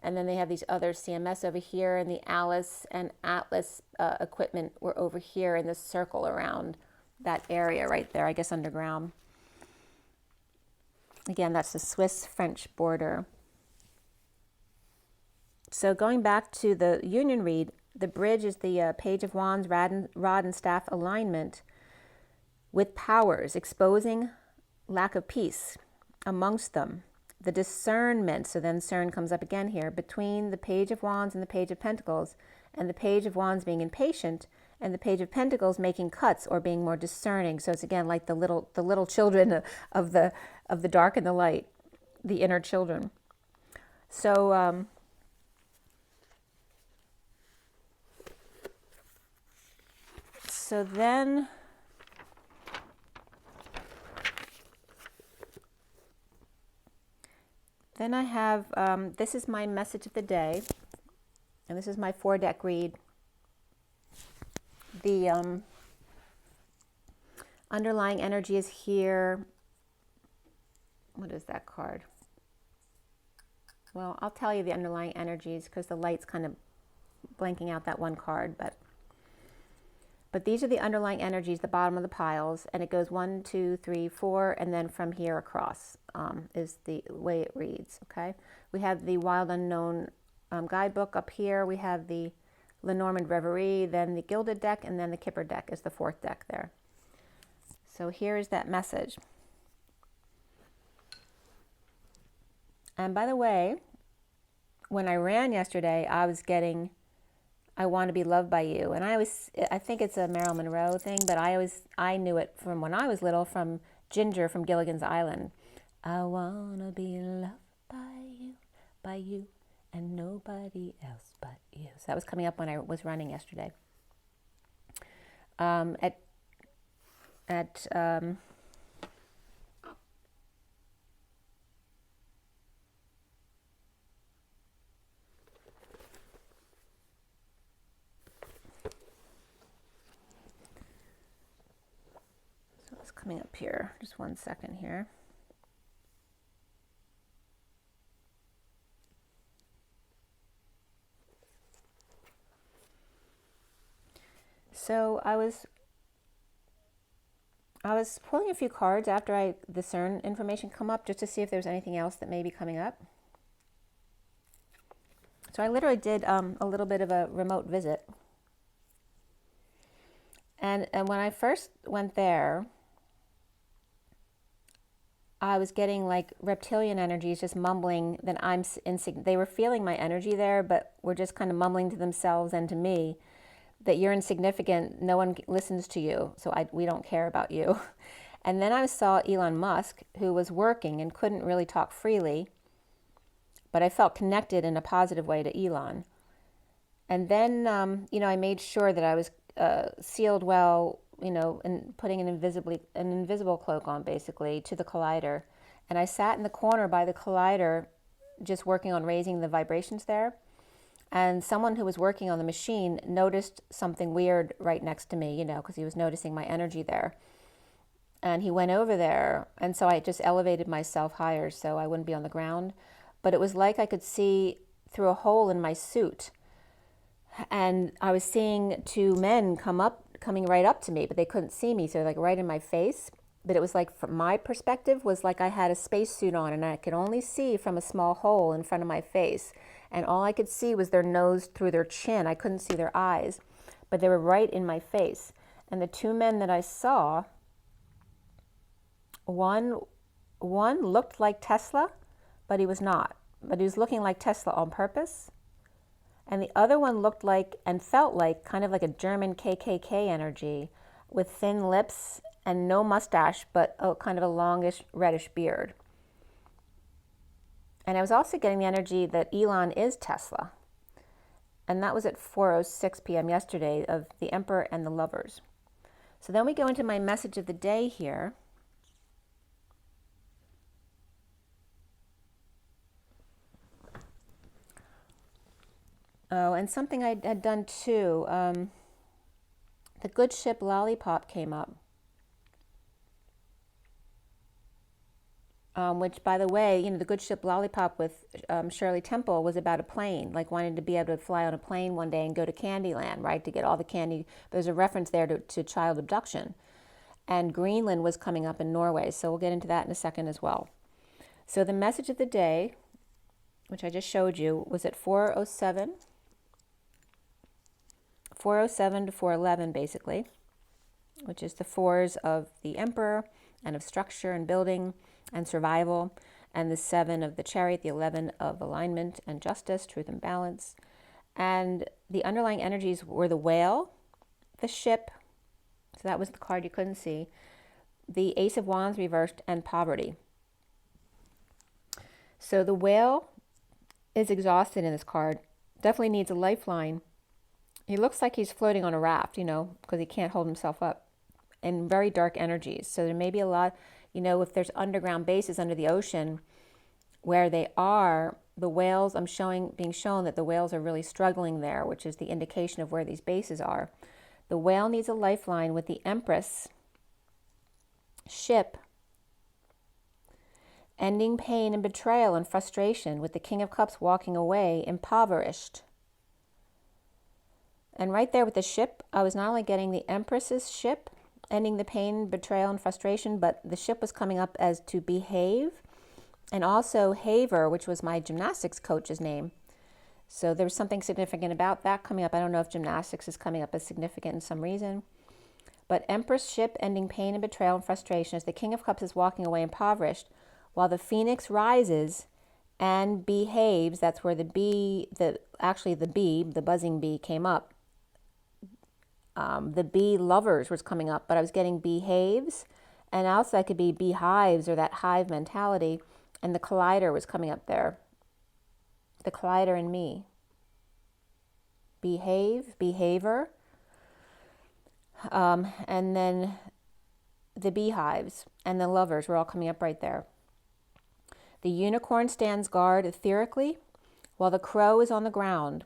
And then they have these other CMS over here, and the ALICE and ATLAS equipment were over here in this circle around that area right there, I guess underground. Again, that's the Swiss-French border. So going back to the Union read, the bridge is the Page of Wands, rod and staff alignment with powers, exposing lack of peace amongst them. The discernment, so then CERN comes up again here, between the Page of Wands and the Page of Pentacles, and the Page of Wands being impatient, and the Page of Pentacles making cuts or being more discerning. So it's again like the little children of the dark and the light, the inner children. So then I have, this is my message of the day, and this is my 4-deck read. The underlying energy is here. What is that card? Well, I'll tell you the underlying energies because the light's kind of blanking out that one card, but these are the underlying energies, the bottom of the piles, and it goes 1, 2, 3, 4, and then from here across is the way it reads, okay? We have the Wild Unknown guidebook up here. We have the LENORMAND Reverie, then the Gilded deck, and then the KIPPER deck is the 4th deck there. So here is that message. And by the way, when I ran yesterday, I was getting, I want to be loved by you. And I think it's a Marilyn Monroe thing, but I knew it from when I was little from Ginger from Gilligan's Island. I want to be loved by you, and nobody else but you. So that was coming up when I was running yesterday. Coming up here, just 1 second here. So I was pulling a few cards after the CERN information come up just to see if there was anything else that may be coming up. So I literally did a little bit of a remote visit. And when I first went there, I was getting like reptilian energies just mumbling that I'm insignificant. They were feeling my energy there, but were just kind of mumbling to themselves and to me that you're insignificant, no one listens to you, so we don't care about you. And then I saw Elon Musk, who was working and couldn't really talk freely, but I felt connected in a positive way to Elon. And then, I made sure that I was sealed well and putting an invisible cloak on, basically, to the collider. And I sat in the corner by the collider, just working on raising the vibrations there. And someone who was working on the machine noticed something weird right next to me, because he was noticing my energy there. And he went over there, and so I just elevated myself higher so I wouldn't be on the ground. But it was like I could see through a hole in my suit. And I was seeing two men coming right up to me, but they couldn't see me, so like right in my face. But it was like, from my perspective, was like I had a spacesuit on, and I could only see from a small hole in front of my face. And all I could see was their nose through their chin. I couldn't see their eyes, but they were right in my face. And the two men that I saw, one looked like Tesla, but he was not. But he was looking like Tesla on purpose. And the other one looked like and felt like kind of like a German KKK energy, with thin lips and no mustache, but kind of a longish reddish beard. And I was also getting the energy that Elon is Tesla. And that was at 4:06 p.m. yesterday, of the Emperor and the Lovers. So then we go into my message of the day here. Oh, and something I had done too. The Good Ship Lollipop came up. Which, by the way, the Good Ship Lollipop with Shirley Temple was about a plane, like wanting to be able to fly on a plane one day and go to Candyland, right, to get all the candy. There's a reference there to child abduction. And Greenland was coming up in Norway, so we'll get into that in a second as well. So the message of the day, which I just showed you, was at 4:07 to 4:11, basically, which is the fours of the Emperor and of structure and building and survival, and the 7 of the Chariot, the 11 of alignment and justice, truth and balance. And the underlying energies were the Whale, the Ship, so that was the card you couldn't see, the Ace of Wands reversed, and poverty. So the Whale is exhausted in this card, definitely needs a lifeline. He looks like he's floating on a raft, because he can't hold himself up, and very dark energies. So there may be a lot, if there's underground bases under the ocean where they are, the whales, being shown that the whales are really struggling there, which is the indication of where these bases are. The Whale needs a lifeline with the Empress, Ship, ending pain and betrayal and frustration, with the King of Cups walking away, impoverished. And right there with the Ship, I was not only getting the Empress's ship, ending the pain, betrayal, and frustration, but the ship was coming up as to behave, and also Haver, which was my gymnastics coach's name. So there was something significant about that coming up. I don't know if gymnastics is coming up as significant in some reason. But Empress, Ship, ending pain and betrayal and frustration, as the King of Cups is walking away impoverished, while the Phoenix rises and behaves. That's where the buzzing bee came up. The bee Lovers was coming up, but I was getting behaves, and also that could be beehives, or that hive mentality, and the collider was coming up there. The collider and me. Behave, behavior, and then the beehives and the lovers were all coming up right there. The unicorn stands guard etherically, while the crow is on the ground.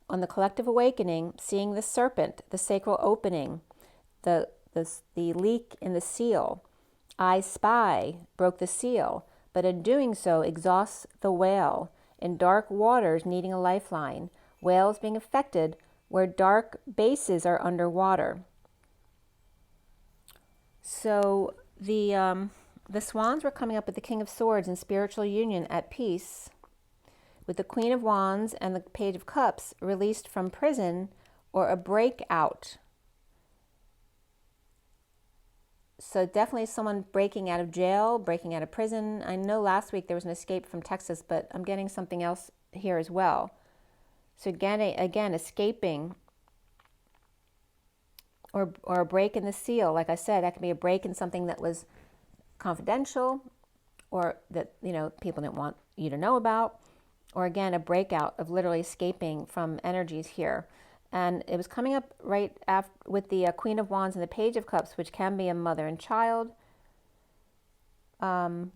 On the collective awakening, seeing the serpent, the sacral opening, the leak in the seal. I spy, broke the seal, but in doing so exhausts the whale, in dark waters needing a lifeline, whales being affected where dark bases are underwater. So the swans were coming up with the King of Swords in spiritual union at peace, with the Queen of Wands and the Page of Cups released from prison or a breakout. So definitely someone breaking out of jail, breaking out of prison. I know last week there was an escape from Texas, but I'm getting something else here as well. So again, escaping or a break in the seal. Like I said, that could be a break in something that was confidential, or that people didn't want you to know about. Or again, a breakout of literally escaping from energies here. And it was coming up right after with the Queen of Wands and the Page of Cups, which can be a mother and child. Or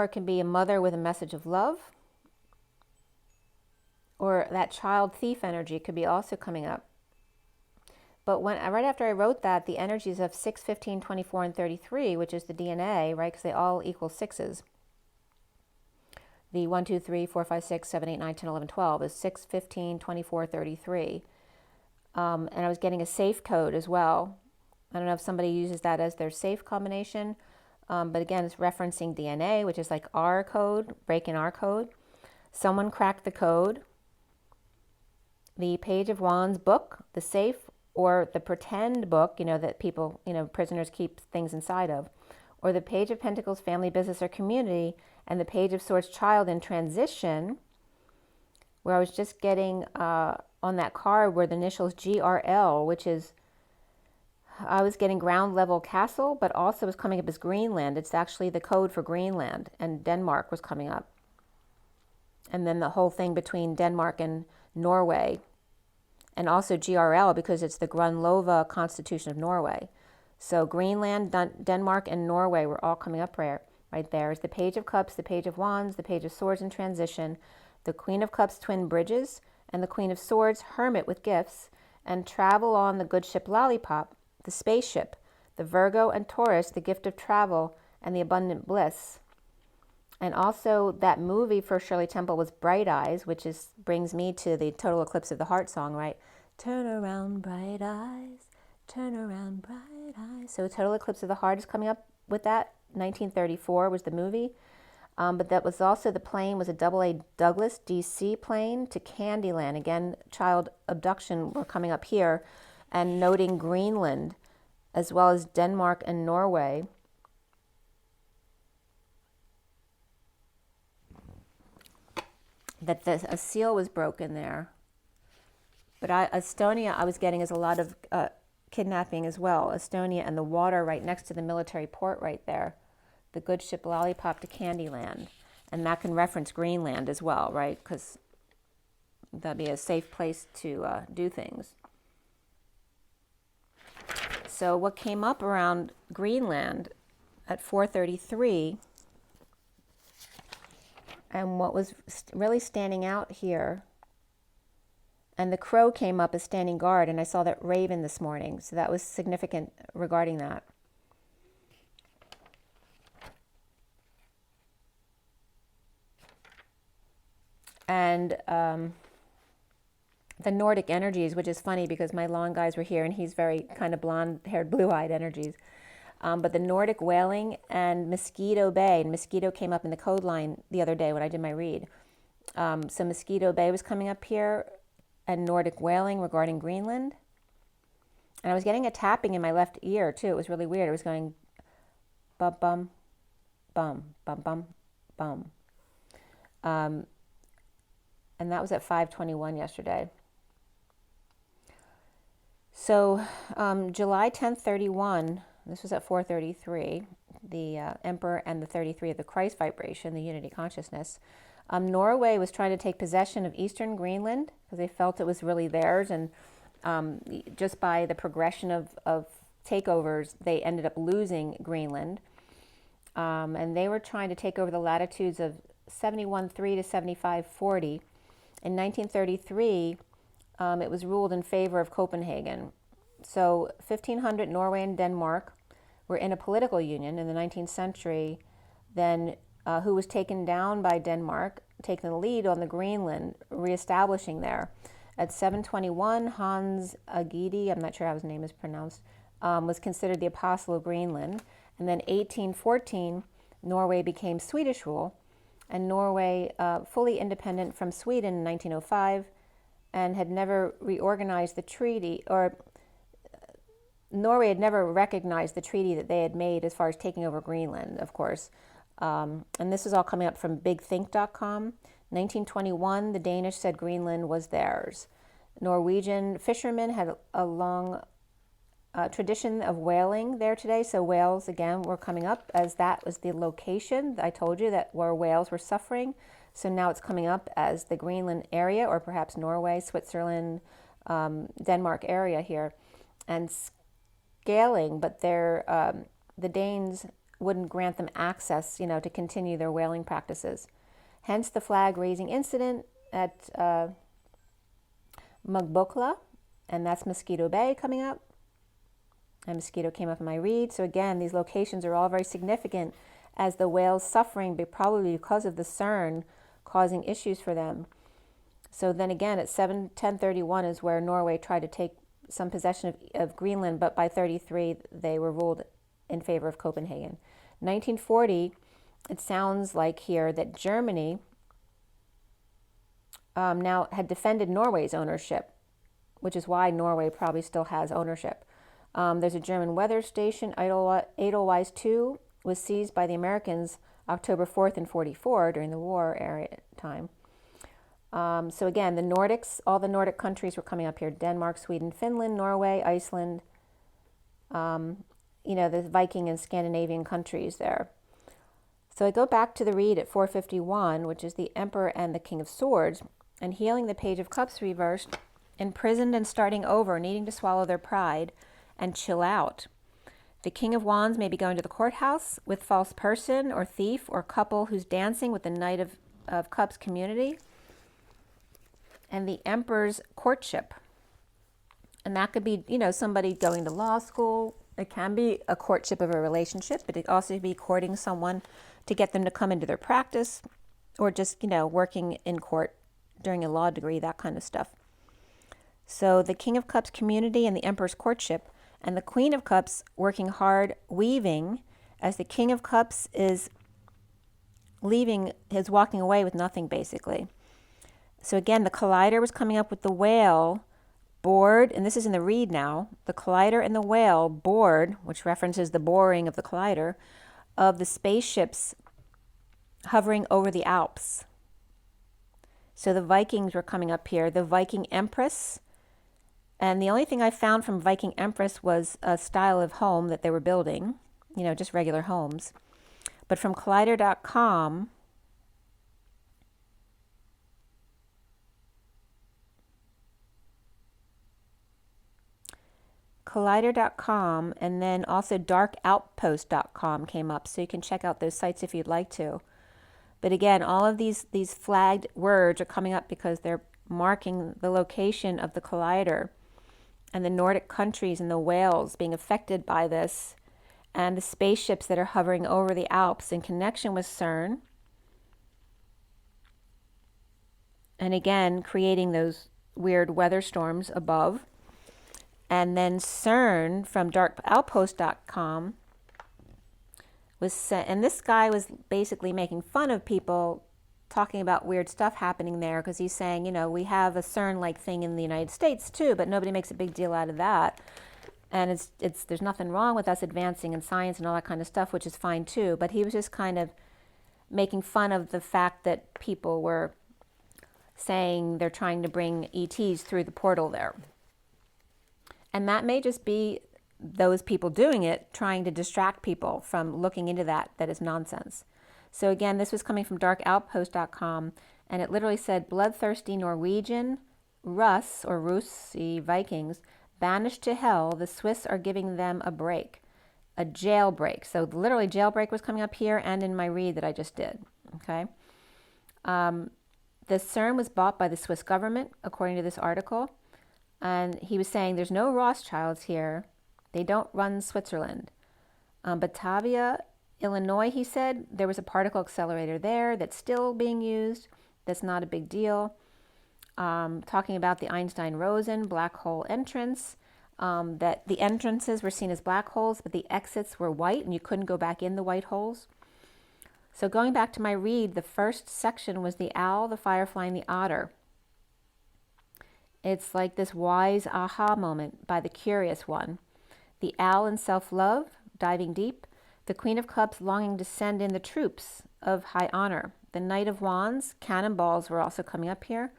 it can be a mother with a message of love. Or that child thief energy could be also coming up. But right after I wrote that, the energies of 6, 15, 24, and 33, which is the DNA, right, because they all equal sixes. The 1, 2, 3, 4, 5, 6, 7, 8, 9, 10, 11, 12 is 6, 15, 24, 33. And I was getting a safe code as well. I don't know if somebody uses that as their safe combination. But again, it's referencing DNA, which is like our code, breaking our code. Someone cracked the code. The Page of Wands book, the safe, or the pretend book, that people, prisoners keep things inside of, or the Page of Pentacles, family, business, or community, and the Page of Swords, child in transition, where I was just getting on that card where the initials GRL, which is, I was getting ground level castle, but also was coming up as Greenland. It's actually the code for Greenland, and Denmark was coming up. And then the whole thing between Denmark and Norway, and also GRL because it's the Grunlova Constitution of Norway. So Greenland, Denmark, and Norway were all coming up right there. It's the Page of Cups, the Page of Wands, the Page of Swords in transition, the Queen of Cups, twin bridges, and the Queen of Swords, hermit with gifts, and travel on the good ship Lollipop, the spaceship, the Virgo and Taurus, the gift of travel, and the abundant bliss. And also that movie for Shirley Temple was Bright Eyes, which brings me to the Total Eclipse of the Heart song, right? Turn around, bright eyes, turn around, bright eyes. So Total Eclipse of the Heart is coming up with that. 1934 was the movie. But that was also, the plane was a AA Douglas DC plane to Candyland. Again, child abduction were coming up here, and noting Greenland, as well as Denmark and Norway. That a seal was broken there. But Estonia, I was getting as a lot of kidnapping as well. Estonia and the water right next to the military port right there. The good ship Lollipop to Candyland. And that can reference Greenland as well, right? Because that'd be a safe place to do things. So what came up around Greenland at 4:33, and what was really standing out here, and the crow came up as standing guard, and I saw that raven this morning, so that was significant regarding that. And the Nordic energies, which is funny because my lawn guys were here, and he's very kind of blonde-haired, blue-eyed energies. But the Nordic wailing and Mosquito Bay, and Mosquito came up in the code line the other day when I did my read. So Mosquito Bay was coming up here, and Nordic wailing regarding Greenland. And I was getting a tapping in my left ear too. It was really weird. It was going bum bum bum bum bum bum. And that was at 5:21 yesterday. So July 10th, 31, this was at 4:33, the Emperor and the 33 of the Christ vibration, the unity consciousness. Norway was trying to take possession of eastern Greenland because they felt it was really theirs, and just by the progression of takeovers, they ended up losing Greenland. And they were trying to take over the latitudes of 71.3 to 75.40. In 1933, it was ruled in favor of Copenhagen. So 1500, Norway and Denmark were in a political union in the 19th century, then who was taken down by Denmark, taking the lead on the Greenland, reestablishing there. At 721, Hans Agedi, I'm not sure how his name is pronounced, was considered the apostle of Greenland. And then 1814, Norway became Swedish rule, and Norway fully independent from Sweden in 1905, and had never reorganized the treaty, or Norway had never recognized the treaty that they had made as far as taking over Greenland, of course. And this is all coming up from bigthink.com. 1921, the Danish said Greenland was theirs. Norwegian fishermen had a long tradition of whaling there today, so whales again were coming up as that was the location I told you that where whales were suffering. So now it's coming up as the Greenland area, or perhaps Norway, Switzerland, Denmark area here, and scaling, but the Danes wouldn't grant them access, to continue their whaling practices. Hence the flag raising incident at Mugbokla, and that's Mosquito Bay coming up. And Mosquito came up in my read. So again, these locations are all very significant as the whales suffering, but probably because of the CERN causing issues for them. So then again, at 1031 is where Norway tried to take some possession of Greenland, but by 33 they were ruled in favor of Copenhagen. 1940, it sounds like here that Germany now had defended Norway's ownership, which is why Norway probably still has ownership. There's a German weather station, Edelweiss 2, was seized by the Americans October 4th in 44 during the war area time. So again, the Nordics, all the Nordic countries were coming up here: Denmark, Sweden, Finland, Norway, Iceland, the Viking and Scandinavian countries there. So I go back to the read at 451, which is the Emperor and the King of Swords, and healing the Page of Cups reversed, imprisoned and starting over, needing to swallow their pride and chill out. The King of Wands may be going to the courthouse with false person or thief or couple who's dancing with the Knight of Cups community. And the Emperor's courtship. And that could be, somebody going to law school. It can be a courtship of a relationship, but it could also be courting someone to get them to come into their practice, or just, working in court during a law degree, that kind of stuff. So the King of Cups community and the Emperor's courtship, and the Queen of Cups working hard, weaving, as the King of Cups is walking away with nothing, basically. So again, the Collider was coming up with the whale board, and this is in the read now, the Collider and the whale board, which references the boring of the Collider, of the spaceships hovering over the Alps. So the Vikings were coming up here, the Viking Empress. And the only thing I found from Viking Empress was a style of home that they were building, just regular homes. But from Collider.com, and then also darkoutpost.com came up, so you can check out those sites if you'd like to. But again, all of these flagged words are coming up because they're marking the location of the Collider and the Nordic countries and the whales being affected by this, and the spaceships that are hovering over the Alps in connection with CERN. And again, creating those weird weather storms above. And then CERN from darkoutpost.com was sent, and this guy was basically making fun of people talking about weird stuff happening there, because he's saying, we have a CERN-like thing in the United States too, but nobody makes a big deal out of that. And there's nothing wrong with us advancing in science and all that kind of stuff, which is fine too. But he was just kind of making fun of the fact that people were saying they're trying to bring ETs through the portal there. And that may just be those people doing it, trying to distract people from looking into that is nonsense. So again, this was coming from darkoutpost.com, and it literally said, bloodthirsty Norwegian, Russ, or Russi Vikings, banished to hell, the Swiss are giving them a break, a jailbreak. So literally jailbreak was coming up here and in my read that I just did, okay? The CERN was bought by the Swiss government, according to this article, and he was saying there's no Rothschilds here. They don't run Switzerland. Batavia, Illinois, he said, there was a particle accelerator there that's still being used. That's not a big deal. Talking about the Einstein-Rosen black hole entrance, that the entrances were seen as black holes, but the exits were white, and you couldn't go back in the white holes. So going back to my read, the first section was the owl, the firefly, and the otter. It's like this wise aha moment by the curious one. The owl in self-love, diving deep. The Queen of Cups longing to send in the troops of high honor. The Knight of Wands, cannonballs were also coming up here.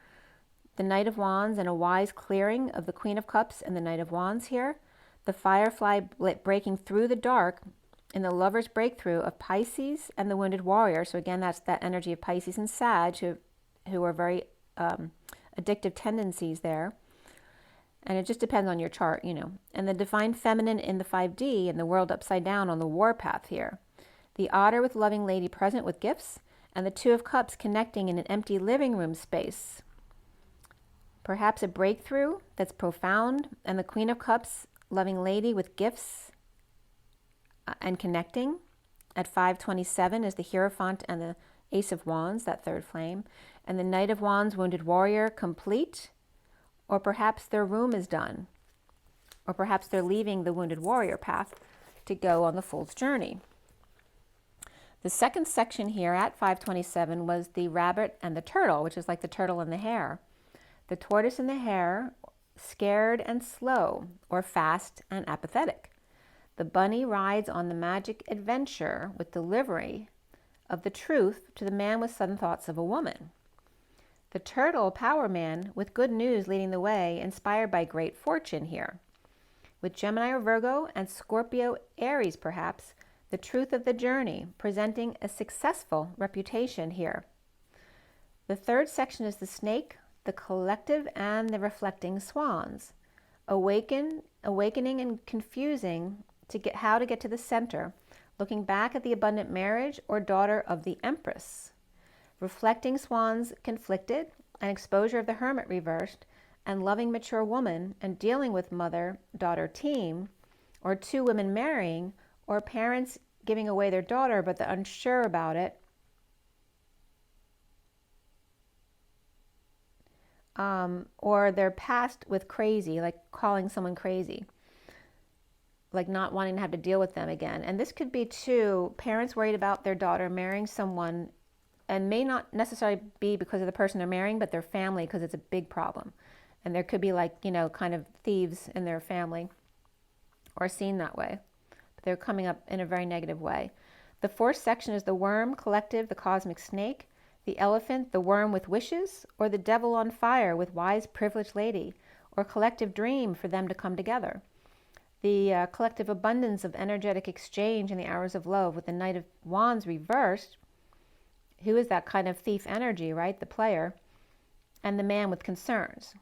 The Knight of Wands and a wise clearing of the Queen of Cups and the Knight of Wands here. The firefly breaking through the dark in the Lover's breakthrough of Pisces and the Wounded Warrior. So again, that's that energy of Pisces and Sag, who are very addictive tendencies there. And it just depends on your chart, you know. And the Divine Feminine in the 5D and the World upside down on the warpath here. The Otter with Loving Lady present with gifts, and the Two of Cups connecting in an empty living room space. Perhaps a breakthrough that's profound, and the Queen of Cups, Loving Lady with gifts and connecting. At 527 is the Hierophant and the Ace of Wands, that third flame. And the Knight of Wands, Wounded Warrior, complete. Or perhaps their room is done. Or perhaps they're leaving the Wounded Warrior path to go on the Fool's Journey. The second section here at 527 was the Rabbit and the Turtle, which is like the turtle and the hare. The tortoise and the hare, scared and slow, or fast and apathetic. The bunny rides on the magic adventure with delivery of the truth to the man with sudden thoughts of a woman. The turtle, power man, with good news leading the way, inspired by great fortune here. With Gemini or Virgo and Scorpio, Aries perhaps, the truth of the journey, presenting a successful reputation here. The third section is the snake, the collective, and the reflecting swans. Awakening and confusing how to get to the center, looking back at the abundant marriage or daughter of the Empress. Reflecting swans conflicted, and exposure of the hermit reversed, and loving mature woman, and dealing with mother-daughter team, or two women marrying, or parents giving away their daughter but they're unsure about it, or they're past with crazy, like calling someone crazy, like not wanting to have to deal with them again. And this could be too, parents worried about their daughter marrying someone, and may not necessarily be because of the person they're marrying, but their family, because it's a big problem. And there could be like, you know, kind of thieves in their family, or seen that way. But they're coming up in a very negative way. The fourth section is the worm, collective, the cosmic snake, the elephant, the worm with wishes, or the devil on fire with wise, privileged lady, or collective dream for them to come together. The collective abundance of energetic exchange in the hours of love with the Knight of Wands reversed, who is that kind of thief energy, right? The player, and the man with concerns.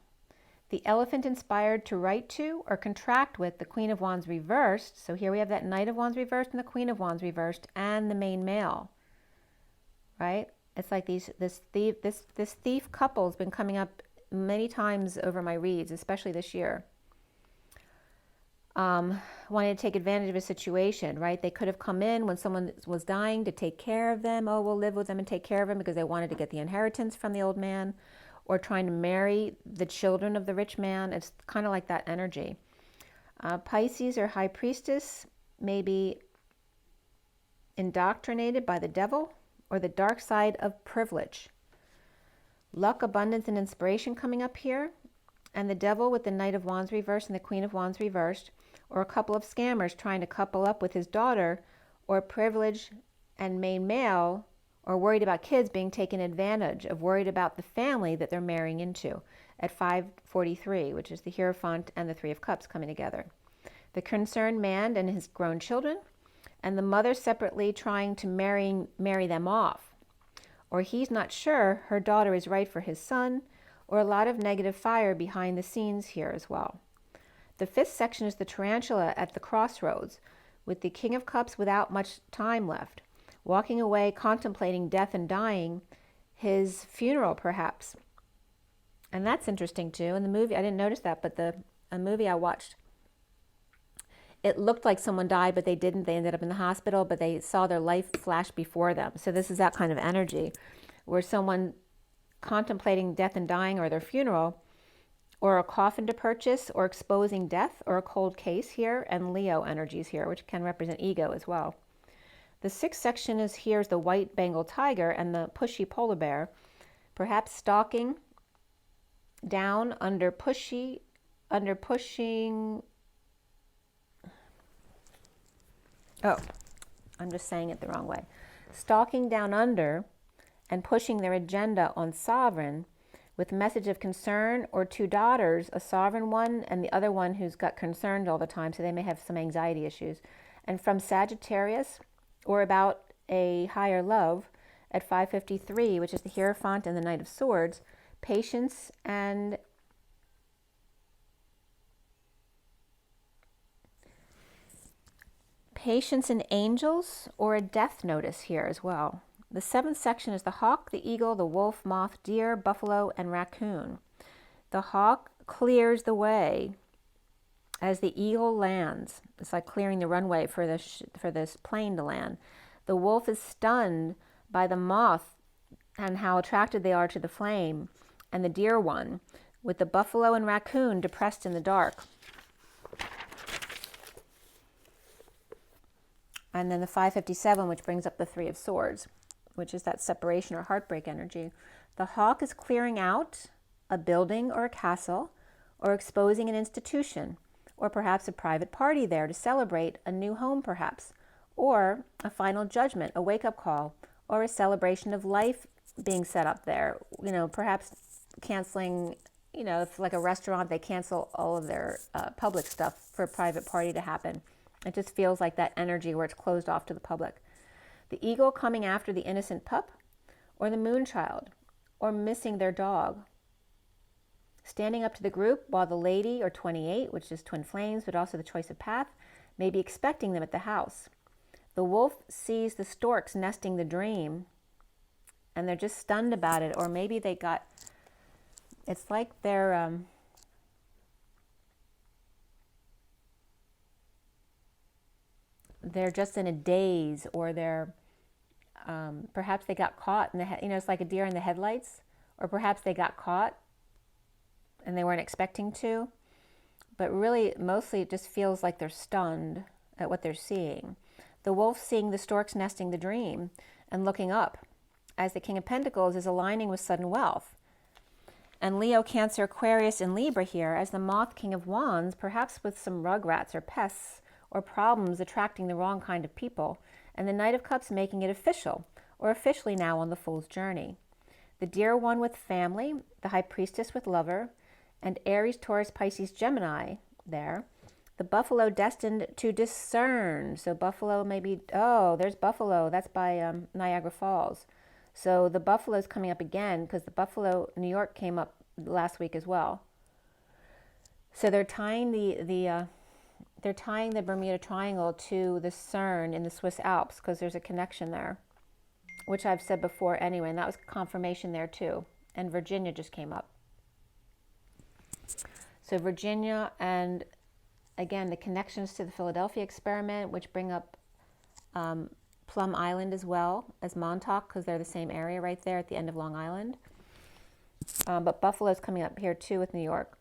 The elephant inspired to write to or contract with the Queen of Wands reversed. So here we have that Knight of Wands reversed and the Queen of Wands reversed, and the main male, right? It's like this thief couple has been coming up many times over my reads, especially this year. Wanting to take advantage of a situation, right? They could have come in when someone was dying to take care of them. Oh, we'll live with them and take care of them because they wanted to get the inheritance from the old man, or trying to marry the children of the rich man. It's kind of like that energy. Pisces or High Priestess may be indoctrinated by the devil or the dark side of privilege. Luck, abundance, and inspiration coming up here. And the devil with the Knight of Wands reversed and the Queen of Wands reversed, or a couple of scammers trying to couple up with his daughter, or privilege and main male, or worried about kids being taken advantage of, worried about the family that they're marrying into at 543, which is the Hierophant and the Three of Cups coming together. The concerned man and his grown children, and the mother separately trying to marry them off, or he's not sure her daughter is right for his son, or a lot of negative fire behind the scenes here as well. The fifth section is the tarantula at the crossroads, with the King of Cups without much time left, walking away, contemplating death and dying, his funeral perhaps. And that's interesting too. In the movie, I didn't notice that, but a movie I watched, it looked like someone died, but they didn't. They ended up in the hospital, but they saw their life flash before them. So this is that kind of energy, where someone contemplating death and dying, or their funeral, or a coffin to purchase, or exposing death, or a cold case here, and Leo energies here, which can represent ego as well. The sixth section is here's the white Bengal tiger and the pushy polar bear, perhaps stalking down under pushing. Oh, I'm just saying it the wrong way. Stalking down under and pushing their agenda on sovereign with message of concern, or two daughters, a sovereign one and the other one who's got concerned all the time, so they may have some anxiety issues, And from Sagittarius, or about a higher love, at 553, which is the Hierophant and the Knight of Swords, patience and angels, or a death notice here as well. The 7th section is the hawk, the eagle, the wolf, moth, deer, buffalo, and raccoon. The hawk clears the way as the eagle lands. It's like clearing the runway for this plane to land. The wolf is stunned by the moth and how attracted they are to the flame, and the deer one, with the buffalo and raccoon depressed in the dark. And then the 557, which brings up the 3 of Swords, which is that separation or heartbreak energy. The hawk is clearing out a building or a castle, or exposing an institution, or perhaps a private party there to celebrate a new home perhaps, or a final judgment, a wake-up call, or a celebration of life being set up there. You know, perhaps canceling, you know, if like a restaurant, they cancel all of their public stuff for a private party to happen. It just feels like that energy where it's closed off to the public. The eagle coming after the innocent pup, or the moon child, or missing their dog. Standing up to the group while the lady, or 28, which is twin flames, but also the choice of path, may be expecting them at the house. The wolf sees the storks nesting the dream, and they're just stunned about it, or maybe they got, it's like they're just in a daze, or they're perhaps they got caught in the you know, it's like a deer in the headlights, or perhaps they got caught and they weren't expecting to, but really mostly it just feels like they're stunned at what they're seeing. The wolf seeing the storks nesting the dream and looking up as the King of Pentacles is aligning with sudden wealth. And Leo, Cancer, Aquarius, and Libra here as the moth, King of Wands, perhaps with some rugrats or pests or problems attracting the wrong kind of people, and the Knight of Cups making it official, or officially now on the Fool's journey. The Deer one with family, the High Priestess with lover, and Aries, Taurus, Pisces, Gemini there. The Buffalo destined to discern. So Buffalo maybe, oh, there's Buffalo. That's by Niagara Falls. So the Buffalo's coming up again because the Buffalo, New York came up last week as well. So they're tying they're tying the Bermuda Triangle to the CERN in the Swiss Alps because there's a connection there, which I've said before anyway, and that was confirmation there too. And Virginia just came up. So Virginia, and again, the connections to the Philadelphia experiment, which bring up Plum Island as well as Montauk, because they're the same area right there at the end of Long Island. But Buffalo's coming up here too with New York.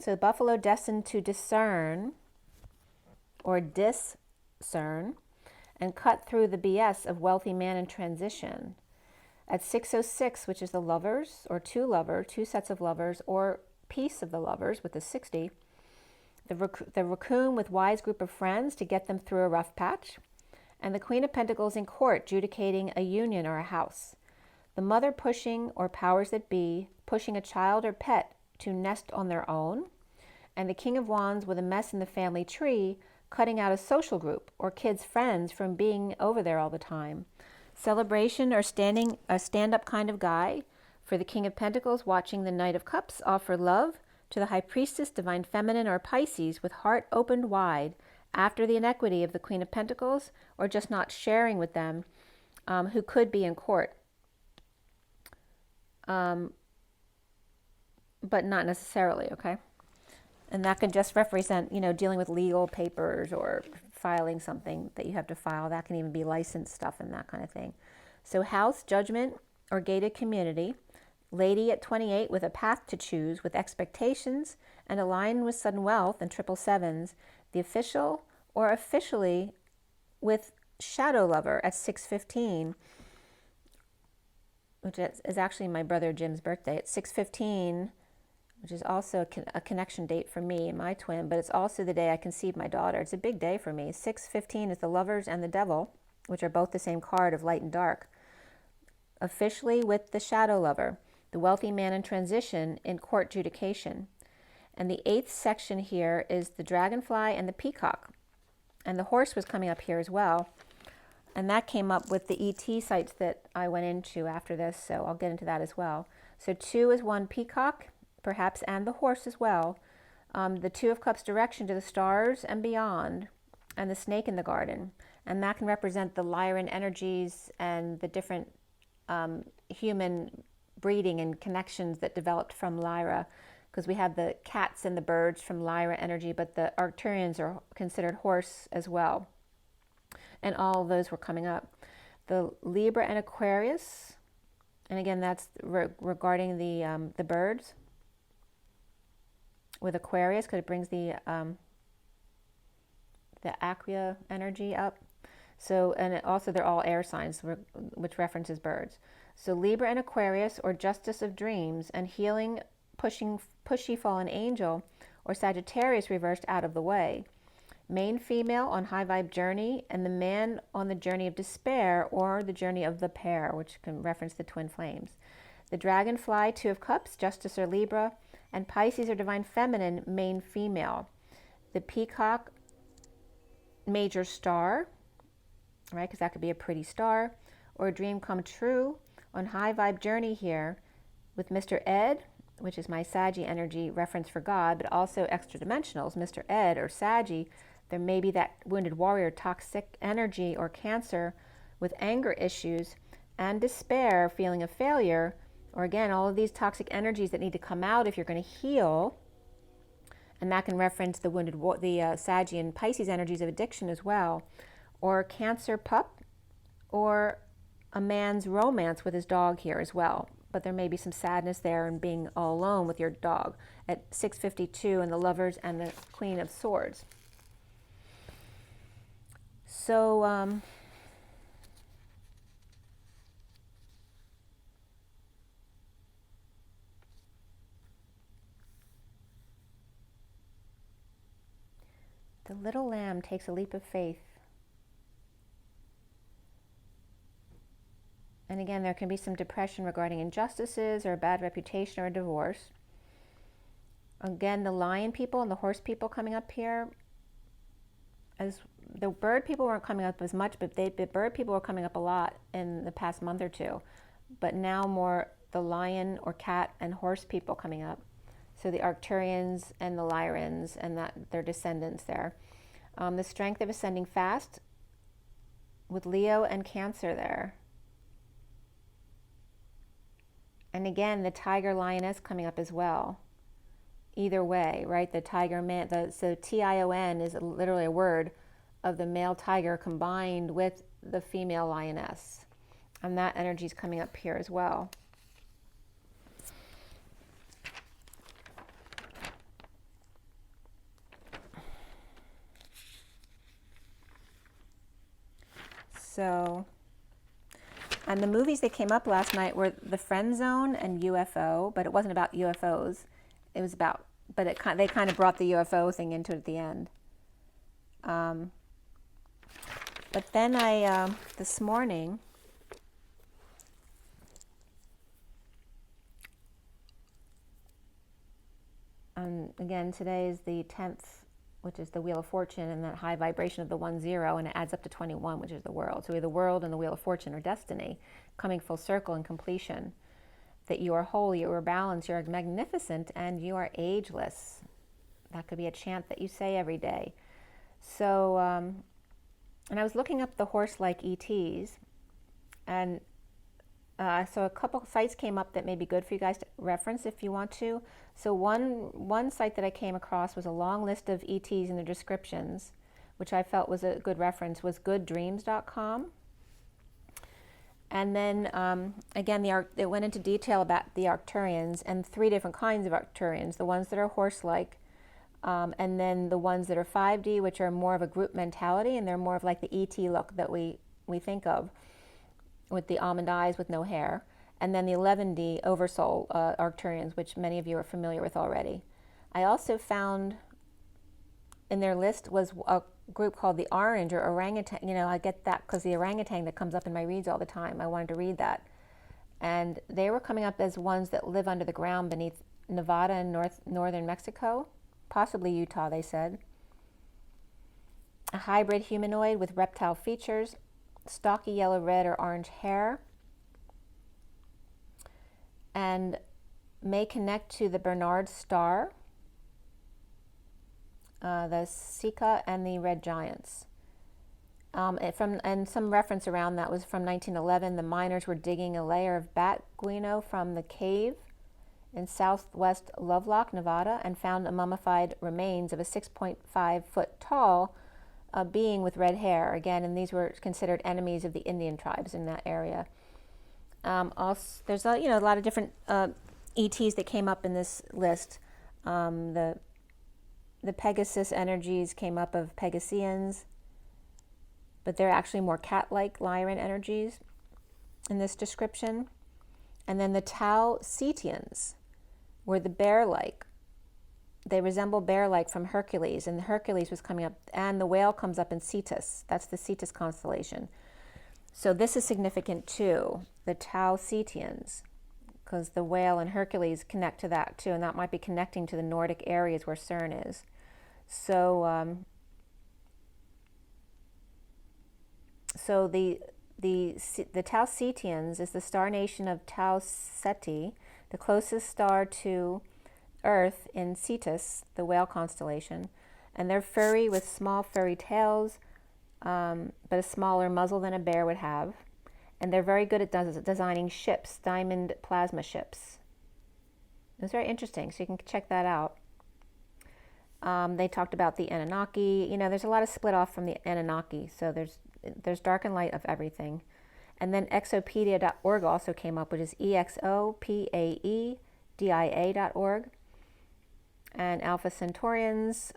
So Buffalo destined to discern, or discern, and cut through the BS of wealthy man in transition. At 606, which is the lovers, or two sets of lovers, or piece of the lovers with the 60, the raccoon with wise group of friends to get them through a rough patch, and the Queen of Pentacles in court judicating a union or a house. The mother pushing, or powers that be, pushing a child or pet to nest on their own, and the King of Wands with a mess in the family tree, cutting out a social group or kids' friends from being over there all the time. Celebration, or a stand-up kind of guy for the King of Pentacles, watching the Knight of Cups offer love to the High Priestess, Divine Feminine, or Pisces with heart opened wide after the inequity of the Queen of Pentacles, or just not sharing with them, who could be in court. But not necessarily, okay? And that can just represent, you know, dealing with legal papers or filing something that you have to file. That can even be licensed stuff and that kind of thing. So house, judgment, or gated community. Lady at 28 with a path to choose, with expectations, and aligned with sudden wealth and 777s. The official, or officially with shadow lover at 615, which is actually my brother Jim's birthday. At 615, which is also a connection date for me and my twin, but it's also the day I conceived my daughter. It's a big day for me. 615 is the lovers and the devil, which are both the same card of light and dark. Officially with the shadow lover, the wealthy man in transition in court judication. And the 8th section here is the dragonfly and the peacock. And the horse was coming up here as well. And that came up with the ET sites that I went into after this, so I'll get into that as well. So 2 is 1 peacock, perhaps, and the horse as well. The 2 of Cups direction to the stars and beyond, and the snake in the garden. And that can represent the Lyran energies and the different human breeding and connections that developed from Lyra, because we have the cats and the birds from Lyra energy, but the Arcturians are considered horse as well. And all of those were coming up. The Libra and Aquarius, and again, that's regarding the birds with Aquarius, because it brings the Aqua energy up. So, and also they're all air signs, which references birds. So Libra and Aquarius, or Justice of Dreams, and Healing, Pushy Fallen Angel, or Sagittarius reversed out of the way. Main female on high vibe journey, and the man on the journey of despair, or the journey of the pair, which can reference the twin flames. The dragonfly, 2 of Cups, Justice or Libra, and Pisces or divine feminine, main female. The peacock, major star, right, because that could be a pretty star, or a dream come true on high vibe journey here with Mr. Ed, which is my Saggy energy reference for God, but also extra dimensionals. Mr. Ed or Saggy, there may be that wounded warrior, toxic energy, or Cancer with anger issues and despair, feeling of failure, or again, all of these toxic energies that need to come out if you're going to heal. And that can reference the wounded, the Saggy and Pisces energies of addiction as well. Or Cancer pup, or a man's romance with his dog here as well. But there may be some sadness there and being all alone with your dog at 652, and the Lovers and the Queen of Swords. So, the little lamb takes a leap of faith. And again, there can be some depression regarding injustices or a bad reputation or a divorce. Again, the lion people and the horse people coming up here. As the bird people weren't coming up as much, but the bird people were coming up a lot in the past month or two. But now more the lion or cat and horse people coming up. So the Arcturians and the Lyrans and their descendants there. The strength of ascending fast with Leo and Cancer there. And again, the tiger lioness coming up as well. Either way, right? The tiger man, so Tion is literally a word of the male tiger combined with the female lioness. And that energy is coming up here as well. So, and the movies that came up last night were The Friend Zone and UFO, but it wasn't about UFOs. It was about, but they kind of brought the UFO thing into it at the end. But then this morning, again, today is the 10th, which is the Wheel of Fortune, and that high vibration of the 1-0, and it adds up to 21, which is the world. So the world and the Wheel of Fortune are destiny, coming full circle and completion. That you are whole, you are balanced, you are magnificent, and you are ageless. That could be a chant that you say every day. So, and I was looking up the horse-like ETs, and so a couple sites came up that may be good for you guys to reference if you want to. So one site that I came across was a long list of ETs and their descriptions, which I felt was a good reference, was gooddreams.com. And then, again, it went into detail about the Arcturians and 3 different kinds of Arcturians, the ones that are horse-like, and then the ones that are 5D, which are more of a group mentality, and they're more of like the ET look that we think of, with the almond eyes with no hair. And then the 11D Oversoul Arcturians, which many of you are familiar with already. I also found in their list was a group called the Orange or Orangutan. You know, I get that because the orangutan that comes up in my reads all the time. I wanted to read that. And they were coming up as ones that live under the ground beneath Nevada and northern Mexico, possibly Utah, they said. A hybrid humanoid with reptile features, stocky yellow, red, or orange hair, and may connect to the Bernard star, the Sika, and the red giants. And some reference around that was from 1911. The miners were digging a layer of bat guano from the cave in southwest Lovelock, Nevada, and found a mummified remains of a 6.5-foot tall being with red hair. Again, and these were considered enemies of the Indian tribes in that area. Also, there's a lot of different ETs that came up in this list. The Pegasus energies came up of Pegasians, but they're actually more cat-like Lyran energies in this description. And then the Tau Cetians were the bear-like. They resemble bear-like from Hercules, and Hercules was coming up, and the whale comes up in Cetus. That's the Cetus constellation. So this is significant too, the Tau Cetians, because the whale and Hercules connect to that too, and that might be connecting to the Nordic areas where CERN is. So the Tau Cetians is the star nation of Tau Ceti, the closest star to Earth in Cetus, the whale constellation, and they're furry with small furry tails, but a smaller muzzle than a bear would have, and they're very good at designing ships, diamond plasma ships. It was very interesting, so you can check that out. They talked about the Anunnaki. There's a lot of split off from the Anunnaki, so there's dark and light of everything. And then exopedia.org also came up, which is exopaedia.org. And Alpha Centaurians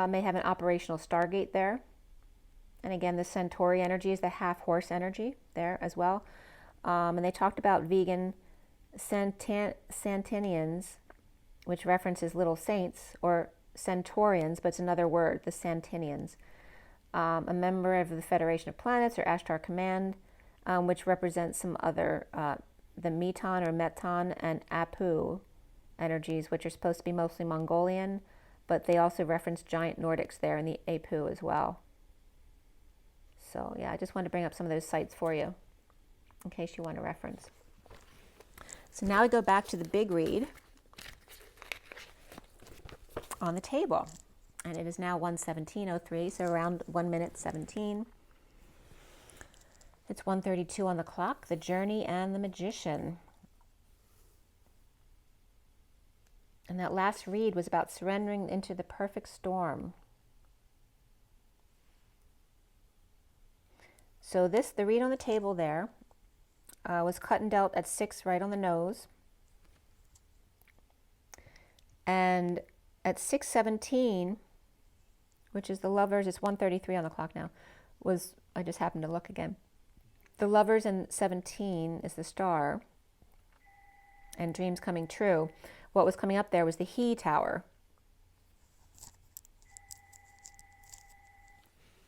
may have an operational Stargate there. And again, the Centauri energy is the half-horse energy there as well. And they talked about vegan Santinians, which references little saints, or Centaurians, but it's another word, the Santinians. A member of the Federation of Planets, or Ashtar Command, which represents some other, the Meton or Meton and Apu energies, which are supposed to be mostly Mongolian, but they also reference giant Nordics there in the Apu as well. So yeah, I just wanted to bring up some of those sites for you in case you want to reference. So now we go back to the big read on the table, and it is now 1:17:03, so around 1 minute 17. It's 1:32 on the clock. The Journey and the Magician. And that last read was about surrendering into the perfect storm. So the read on the table there was cut and dealt at 6 right on the nose. And at 6:17, which is the Lovers, it's 1:33 on the clock now, I just happened to look again. The Lovers in 17 is the star, and Dreams Coming True. What was coming up there was the He Tower.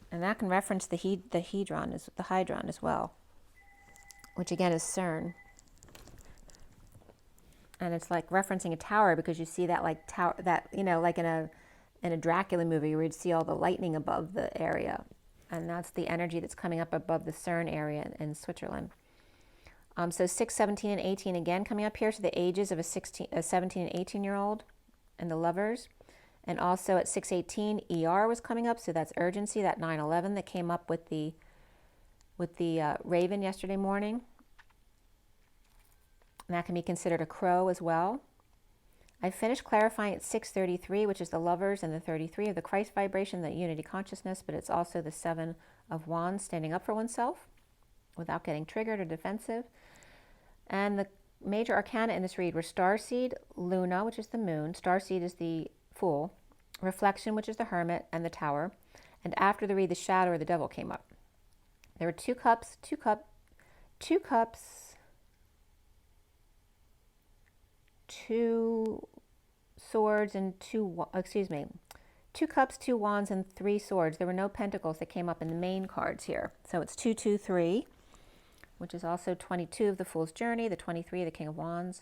And that can reference the Hydron as well, which again is CERN. And it's like referencing a tower because you see that like tower that like in a Dracula movie where you'd see all the lightning above the area, and that's the energy that's coming up above the CERN area in Switzerland. So 6, 17, and 18 again coming up here, so the ages of a 17 and 18-year-old and the Lovers. And also at 6:18, ER was coming up, so that's urgency, that 9/11 that came up with the Raven yesterday morning. And that can be considered a crow as well. I finished clarifying at 6:33, which is the Lovers, and the 33 of the Christ vibration, the unity consciousness, but it's also the 7 of Wands, standing up for oneself without getting triggered or defensive. And the major arcana in this read were Starseed, Luna, which is the moon, Starseed is the Fool, Reflection, which is the Hermit, and the Tower. And after the read, the Shadow or the Devil came up. There were 2 cups, 2 cups, 2 swords, and 2 cups, 2 wands, and 3 swords. There were no pentacles that came up in the main cards here. So it's 2, 2, 3, which is also 22 of the Fool's Journey, the 23 of the King of Wands,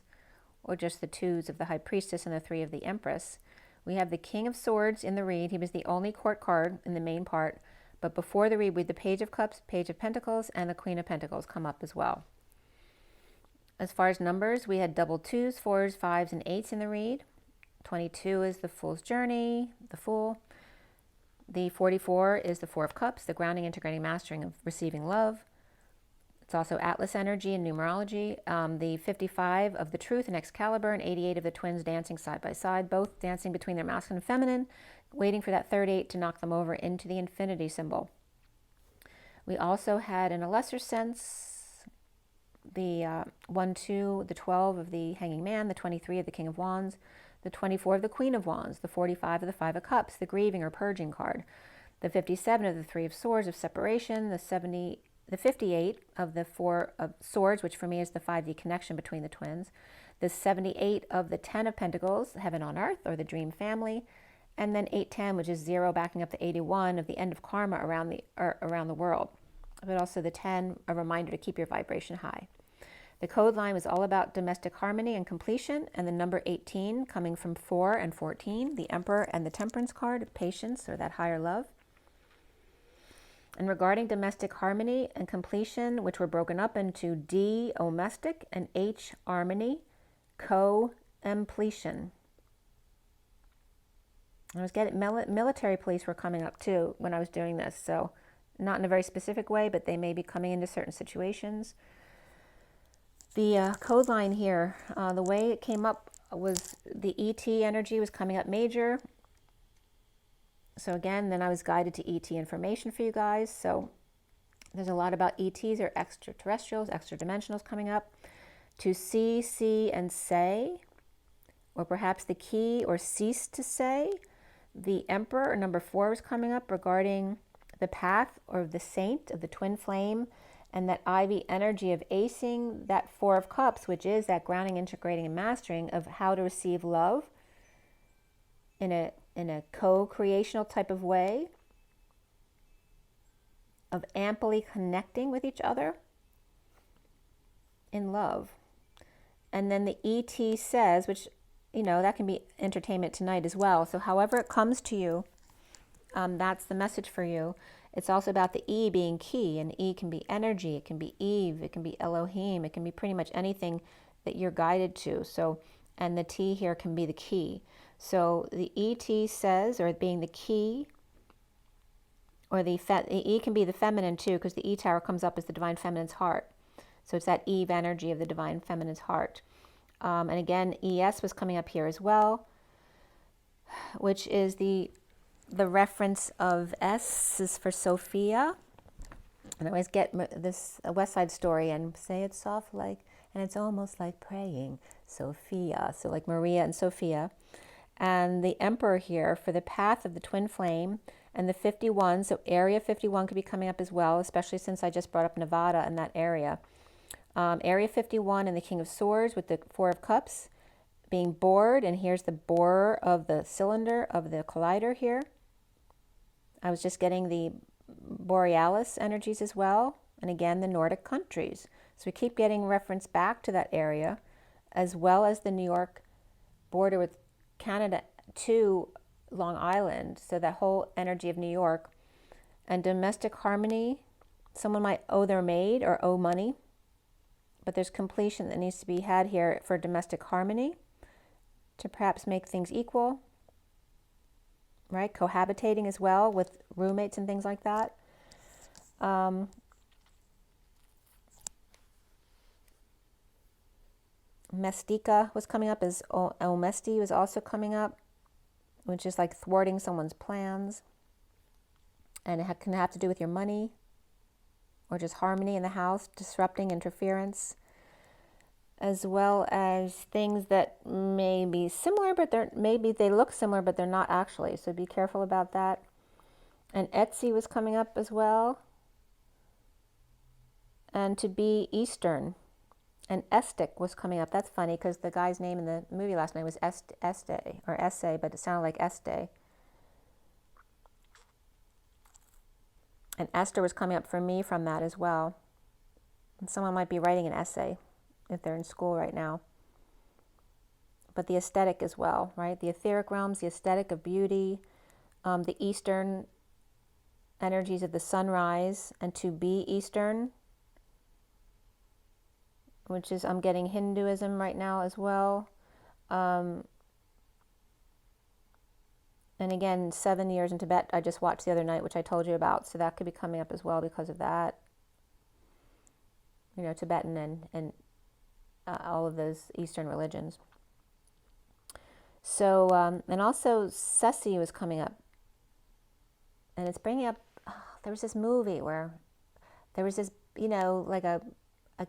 or just the 2s of the High Priestess and the 3 of the Empress. We have the King of Swords in the read. He was the only court card in the main part. But before the read, we had the Page of Cups, Page of Pentacles, and the Queen of Pentacles come up as well. As far as numbers, we had double 2s, 4s, 5s, and 8s in the read. 22 is the Fool's Journey, the Fool. The 44 is the 4 of Cups, the grounding, integrating, mastering of receiving love. It's also Atlas energy and numerology. The 55 of the Truth and Excalibur, and 88 of the twins dancing side by side, both dancing between their masculine and feminine, waiting for that 38 to knock them over into the infinity symbol. We also had, in a lesser sense, the 1, 2, the 12 of the Hanging Man, the 23 of the King of Wands, the 24 of the Queen of Wands, the 45 of the 5 of Cups, the grieving or purging card, the 57 of the 3 of Swords of separation, the 58 of the 4 of Swords, which for me is the 5D connection between the twins, the 78 of the 10 of Pentacles, heaven on earth, or the dream family, and then 810, which is 0, backing up the 81 of the end of karma around the world. But also the 10, a reminder to keep your vibration high. The code line was all about domestic harmony and completion, and the number 18 coming from 4 and 14, the Emperor and the Temperance card, patience, or that higher love. And regarding domestic harmony and completion, which were broken up into D, domestic, and H, harmony, co-empletion. I was getting military police were coming up too when I was doing this, so not in a very specific way, but they may be coming into certain situations. The code line here, the way it came up was the ET energy was coming up major. So again, then I was guided to ET information for you guys. So there's a lot about ETs or extraterrestrials, extra dimensionals coming up. To see, and say, or perhaps the key or cease to say. The Emperor, or number 4, was coming up regarding the path or the saint of the twin flame, and that Ivy energy of acing that 4 of Cups, which is that grounding, integrating, and mastering of how to receive love in a co-creational type of way, of amply connecting with each other in love. And then the ET says, which, you know, that can be entertainment tonight as well. So however it comes to you, that's the message for you. It's also about the E being key, and E can be energy, it can be Eve, it can be Elohim, it can be pretty much anything that you're guided to. So, and the T here can be the key. So the ET says, or being the key, or the E can be the feminine too, because the E tower comes up as the divine feminine's heart. So it's that Eve energy of the divine feminine's heart. And again, ES was coming up here as well, which is the reference of S is for Sophia. And I always get this West Side Story and say it's soft like, and it's almost like praying, Sophia. So like Maria and Sophia. And the Emperor here for the path of the twin flame, and the 51. So area 51 could be coming up as well, especially since I just brought up Nevada and that area. Area 51 and the King of Swords with the 4 of Cups being bored. And here's the borer of the cylinder of the collider here. I was just getting the Borealis energies as well. And again, the Nordic countries. So we keep getting reference back to that area, as well as the New York border with Canada to Long Island. So that whole energy of New York. And domestic harmony, someone might owe their maid or owe money. But there's completion that needs to be had here for domestic harmony to perhaps make things equal. Right? Cohabitating as well with roommates and things like that. Mestica was coming up, as Omesti was also coming up, which is like thwarting someone's plans. And it can have to do with your money or just harmony in the house, disrupting interference, as well as things that may be similar, but maybe they look similar, but they're not actually. So be careful about that. And Etsy was coming up as well. And to be Eastern. And Estic was coming up. That's funny because the guy's name in the movie last night was Este, or Essay, but it sounded like Este. And Esther was coming up for me from that as well. And someone might be writing an essay if they're in school right now. but the aesthetic as well, right? The etheric realms, the aesthetic of beauty, the Eastern energies of the sunrise, and to be Eastern, which is, I'm getting Hinduism right now as well. And again, 7 years in Tibet, I just watched the other night, which I told you about. So that could be coming up as well because of that. You know, Tibetan and all of those Eastern religions. So, and also Ceci was coming up. And it's bringing up, there was this movie where there was this, you know, like a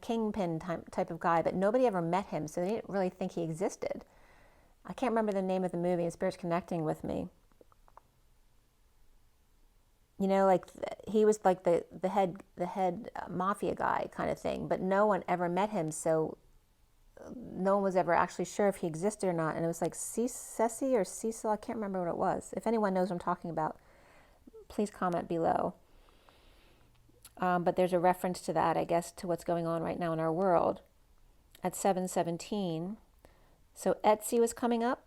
kingpin type of guy, but nobody ever met him, so they didn't really think he existed. I can't remember the name of the movie, and Spirit's connecting with me. You know, like he was like the head mafia guy kind of thing, but no one ever met him, so no one was ever actually sure if he existed or not. And it was like Ceci or Cecil, I can't remember what it was. If anyone knows what I'm talking about, please comment below. But there's a reference to that, I guess, to what's going on right now in our world at 7:17. So Etsy was coming up.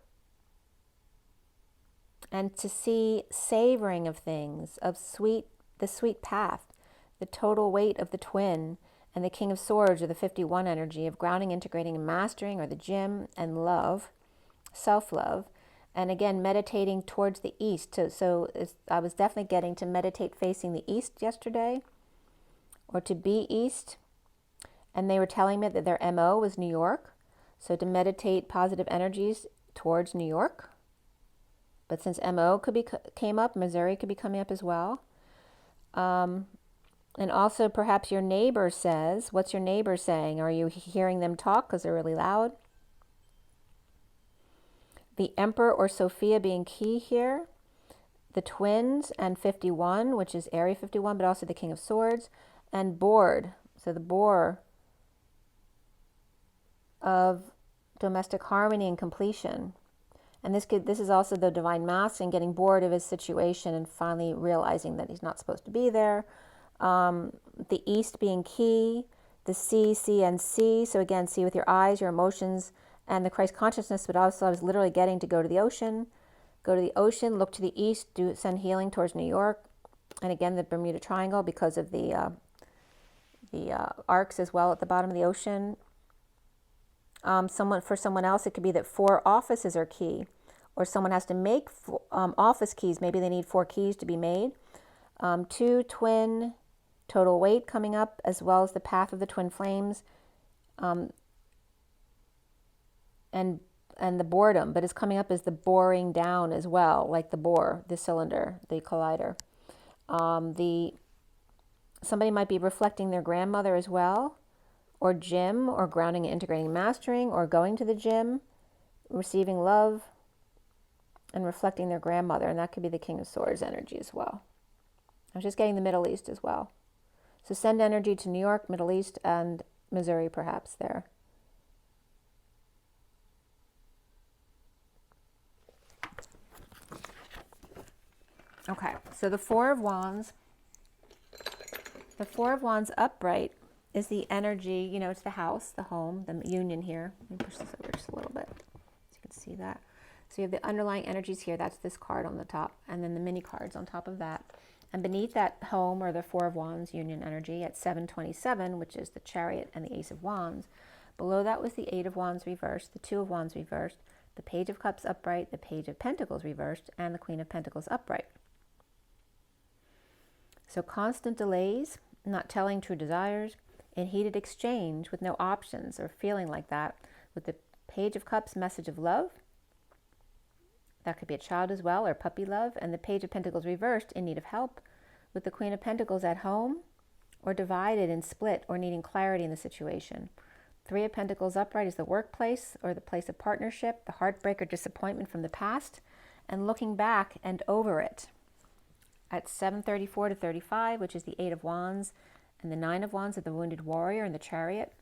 And to see savoring of things, of the sweet path, the total weight of the twin, and the King of Swords, or the 51 energy of grounding, integrating, and mastering, or the gym, and love, self-love. And again, meditating towards the east. So I was definitely getting to meditate facing the east yesterday, or to be east. And they were telling me that their MO was New York. So to meditate positive energies towards New York. But since MO came up, Missouri could be coming up as well. And also perhaps your neighbor says, what's your neighbor saying? Are you hearing them talk because they're really loud? The Emperor or Sophia being key here. The twins and 51, which is Area 51, but also the King of Swords. And bored, so the boar of domestic harmony and completion. And this is also the divine masculine getting bored of his situation and finally realizing that he's not supposed to be there. The east being key, the C, and C. So again, see with your eyes, your emotions, and the Christ consciousness, but also I was literally getting to go to the ocean. Go to the ocean, look to the east, send healing towards New York. And again, the Bermuda Triangle because of the arcs as well at the bottom of the ocean. For someone else, it could be that 4 offices are key, or someone has to make office keys. Maybe they need 4 keys to be made. 2 twin, total weight coming up, as well as the path of the twin flames, and the boredom, but it's coming up as the boring down as well, like the bore, the cylinder, the collider. Somebody might be reflecting their grandmother as well, or gym, or grounding and integrating, mastering, or going to the gym, receiving love, and reflecting their grandmother, and that could be the King of Swords energy as well. I was just getting the Middle East as well. So send energy to New York, Middle East, and Missouri perhaps there. Okay, so the Four of Wands. The Four of Wands upright is the energy, you know, it's the house, the home, the union here. Let me push this over just a little bit so you can see that. So you have the underlying energies here. That's this card on the top, and then the mini cards on top of that. And beneath that home, or the Four of Wands union energy at 727, which is the Chariot and the Ace of Wands. Below that was the Eight of Wands reversed, the Two of Wands reversed, the Page of Cups upright, the Page of Pentacles reversed, and the Queen of Pentacles upright. So constant delays, not telling true desires, in heated exchange with no options or feeling like that, with the Page of Cups message of love. That could be a child as well, or puppy love, and the Page of Pentacles reversed in need of help, with the Queen of Pentacles at home, or divided and split, or needing clarity in the situation. Three of Pentacles upright is the workplace, or the place of partnership, the heartbreak or disappointment from the past, and looking back and over it. At 734 to 35, which is the Eight of Wands, and the Nine of Wands of the Wounded Warrior and the Chariot,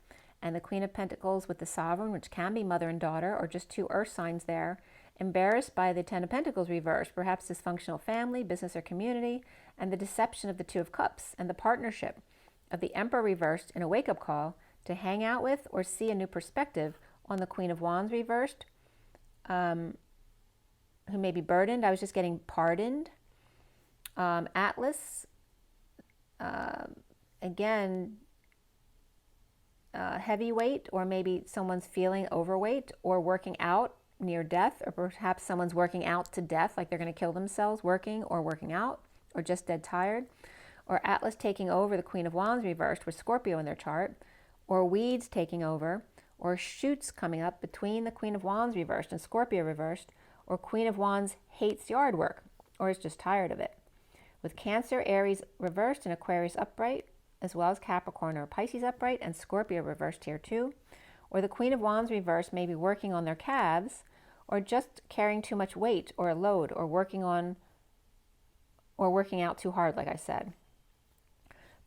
and the Queen of Pentacles with the Sovereign, which can be mother and daughter, or just 2 earth signs there, embarrassed by the Ten of Pentacles reversed, perhaps dysfunctional family, business, or community, and the deception of the Two of Cups, and the partnership of the Emperor reversed in a wake-up call to hang out with or see a new perspective on the Queen of Wands reversed, who may be burdened. I was just getting pardoned. Atlas, again, heavyweight, or maybe someone's feeling overweight or working out near death, or perhaps someone's working out to death, like they're going to kill themselves working or working out, or just dead tired. Or Atlas taking over the Queen of Wands reversed with Scorpio in their chart, or weeds taking over, or shoots coming up between the Queen of Wands reversed and Scorpio reversed, or Queen of Wands hates yard work or is just tired of it. With Cancer, Aries reversed and Aquarius upright, as well as Capricorn or Pisces upright and Scorpio reversed here too. Or the Queen of Wands reversed may be working on their calves, or just carrying too much weight or a load, or working out too hard, like I said.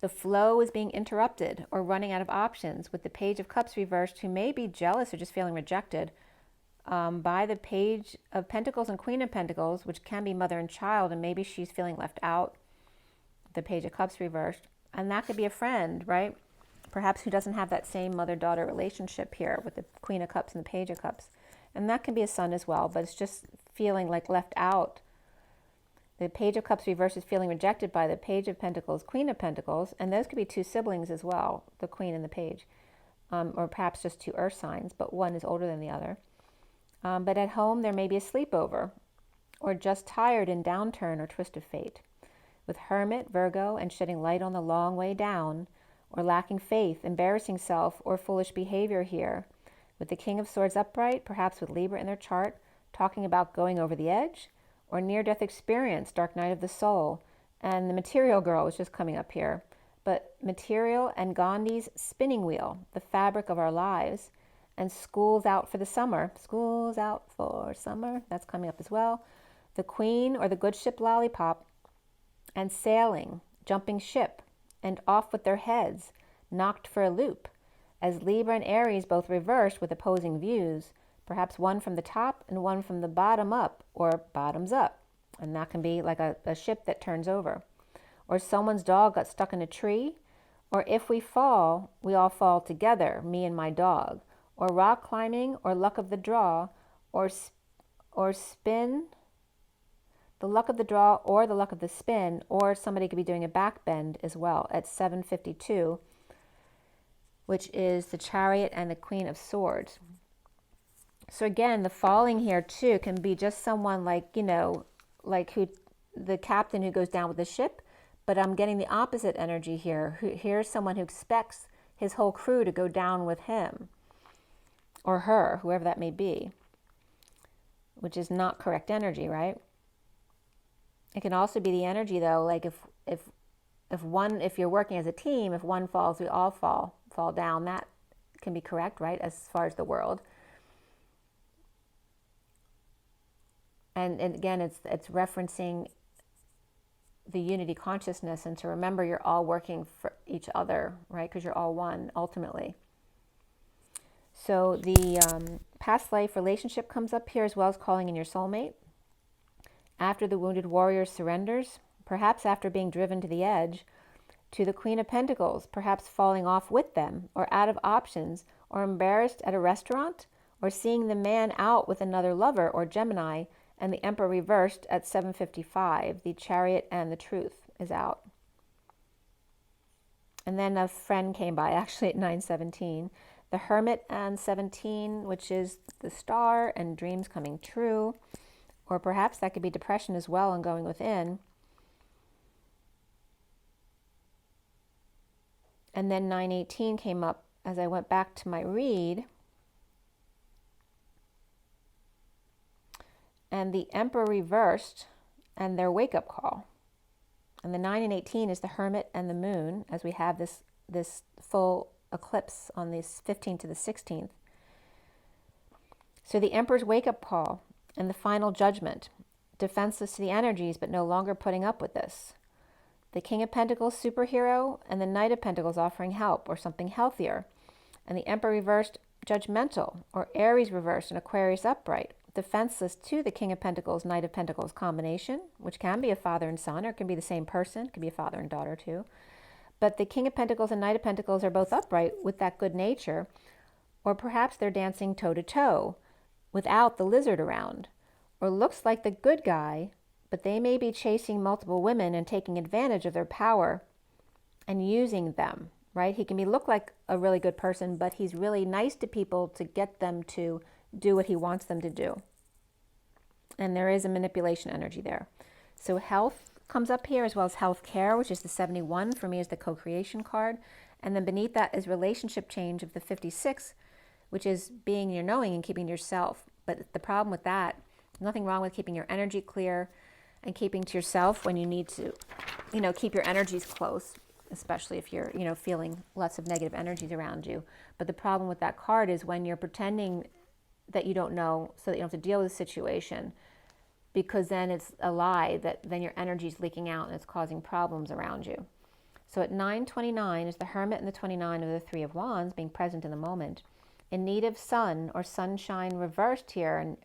The flow is being interrupted or running out of options, with the Page of Cups reversed, who may be jealous or just feeling rejected by the Page of Pentacles and Queen of Pentacles, which can be mother and child, and maybe she's feeling left out. The Page of Cups reversed. And that could be a friend, right? Perhaps who doesn't have that same mother-daughter relationship here with the Queen of Cups and the Page of Cups. And that can be a son as well, but it's just feeling like left out. The Page of Cups reversed is feeling rejected by the Page of Pentacles, Queen of Pentacles, and those could be two siblings as well, the Queen and the Page, or perhaps just two earth signs, but one is older than the other. But at home, there may be a sleepover, or just tired in downturn or twist of fate. With Hermit, Virgo, and shedding light on the long way down, or lacking faith, embarrassing self, or foolish behavior here. With the King of Swords upright, perhaps with Libra in their chart, talking about going over the edge, or near-death experience, dark night of the soul. And the Material Girl is just coming up here. But material and Gandhi's spinning wheel, the fabric of our lives, and school's out for the summer. School's out for summer. That's coming up as well. The Queen or the good ship lollipop, and sailing, jumping ship, and off with their heads, knocked for a loop, as Libra and Aries both reversed with opposing views, perhaps one from the top and one from the bottom up, or bottoms up. And that can be like a ship that turns over. Or someone's dog got stuck in a tree. Or if we fall, we all fall together, me and my dog. Or rock climbing, or luck of the draw, or spin, the luck of the draw, or the luck of the spin, or somebody could be doing a back bend as well at 7:52, which is the Chariot and the Queen of Swords. So again, the falling here too can be just someone like, like the captain who goes down with the ship, but I'm getting the opposite energy here. Here's someone who expects his whole crew to go down with him or her, whoever that may be, which is not correct energy, right? It can also be the energy though, like if you're working as a team, if one falls, we all fall down. That can be correct, right? As far as the world. And again, it's referencing the unity consciousness, and to remember you're all working for each other, right? Because you're all one, ultimately. So the past life relationship comes up here, as well as calling in your soulmate. After the wounded warrior surrenders, perhaps after being driven to the edge, to the Queen of Pentacles, perhaps falling off with them, or out of options, or embarrassed at a restaurant, or seeing the man out with another lover, or Gemini, and the Emperor reversed at 7:55. The Chariot and the Truth is out. And then a friend came by, actually at 9:17. The Hermit and 17, which is the Star and dreams coming true. Or perhaps that could be depression as well and going within. And then 9:18 came up as I went back to my read. And the Emperor reversed and their wake-up call. And the 9 and 18 is the Hermit and the Moon, as we have this full eclipse on the 15th to the 16th. So the Emperor's wake-up call and the final judgment, defenseless to the energies, but no longer putting up with this. The King of Pentacles superhero, and the Knight of Pentacles offering help or something healthier. And the Emperor reversed judgmental, or Aries reversed and Aquarius upright, defenseless to the King of Pentacles, Knight of Pentacles combination, which can be a father and son, or it can be the same person, it can be a father and daughter too. But the King of Pentacles and Knight of Pentacles are both upright with that good nature, or perhaps they're dancing toe-to-toe without the lizard around, or looks like the good guy, but they may be chasing multiple women and taking advantage of their power and using them, right? He can look like a really good person, but he's really nice to people to get them to do what he wants them to do. And there is a manipulation energy there. So health comes up here, as well as health care, which is the 71 for me, is the co-creation card. And then beneath that is relationship change of the 56, which is being your knowing and keeping yourself. But the problem with that, nothing wrong with keeping your energy clear and keeping to yourself when you need to, keep your energies close, especially if you're, feeling lots of negative energies around you. But the problem with that card is when you're pretending that you don't know so that you don't have to deal with the situation, because then it's a lie that then your energy is leaking out and it's causing problems around you. So at 929 is the Hermit and the 29 of the Three of Wands, being present in the moment, in need of sun or sunshine reversed here,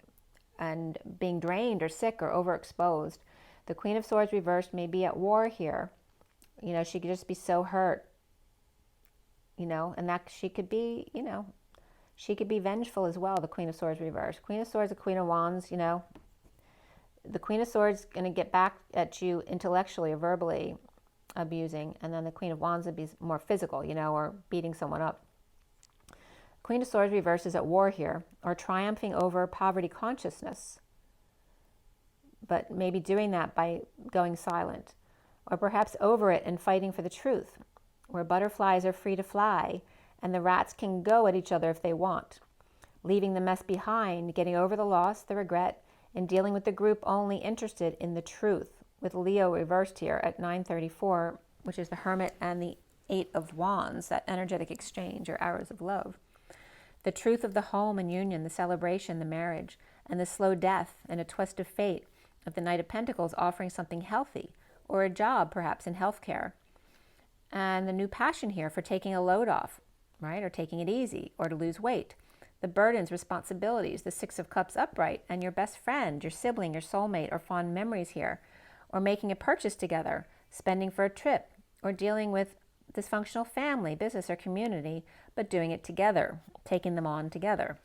and being drained or sick or overexposed. The Queen of Swords reversed may be at war here. She could just be so hurt, and that she could be, she could be vengeful as well, the Queen of Swords reversed. Queen of Swords, the Queen of Wands, the Queen of Swords is going to get back at you intellectually or verbally abusing, and then the Queen of Wands would be more physical, or beating someone up. Queen of Swords reversed is at war here, or triumphing over poverty consciousness, but maybe doing that by going silent, or perhaps over it and fighting for the truth, where butterflies are free to fly and the rats can go at each other if they want, leaving the mess behind, getting over the loss, the regret, and dealing with the group only interested in the truth, with Leo reversed here at 934, which is the Hermit and the Eight of Wands, that energetic exchange or arrows of love. The truth of the home and union, the celebration, the marriage, and the slow death and a twist of fate of the Knight of Pentacles offering something healthy, or a job perhaps in healthcare. And the new passion here for taking a load off, right, or taking it easy, or to lose weight. The burdens, responsibilities, the Six of Cups upright, and your best friend, your sibling, your soulmate, or fond memories here, or making a purchase together, spending for a trip, or dealing with dysfunctional family, business, or community, but doing it together, taking them on together.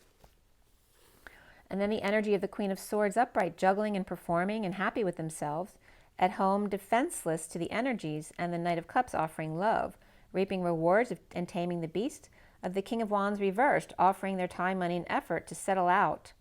And then the energy of the Queen of Swords upright, juggling and performing and happy with themselves, at home defenseless to the energies, and the Knight of Cups offering love, reaping rewards and taming the beast, of the King of Wands reversed, offering their time, money, and effort to settle out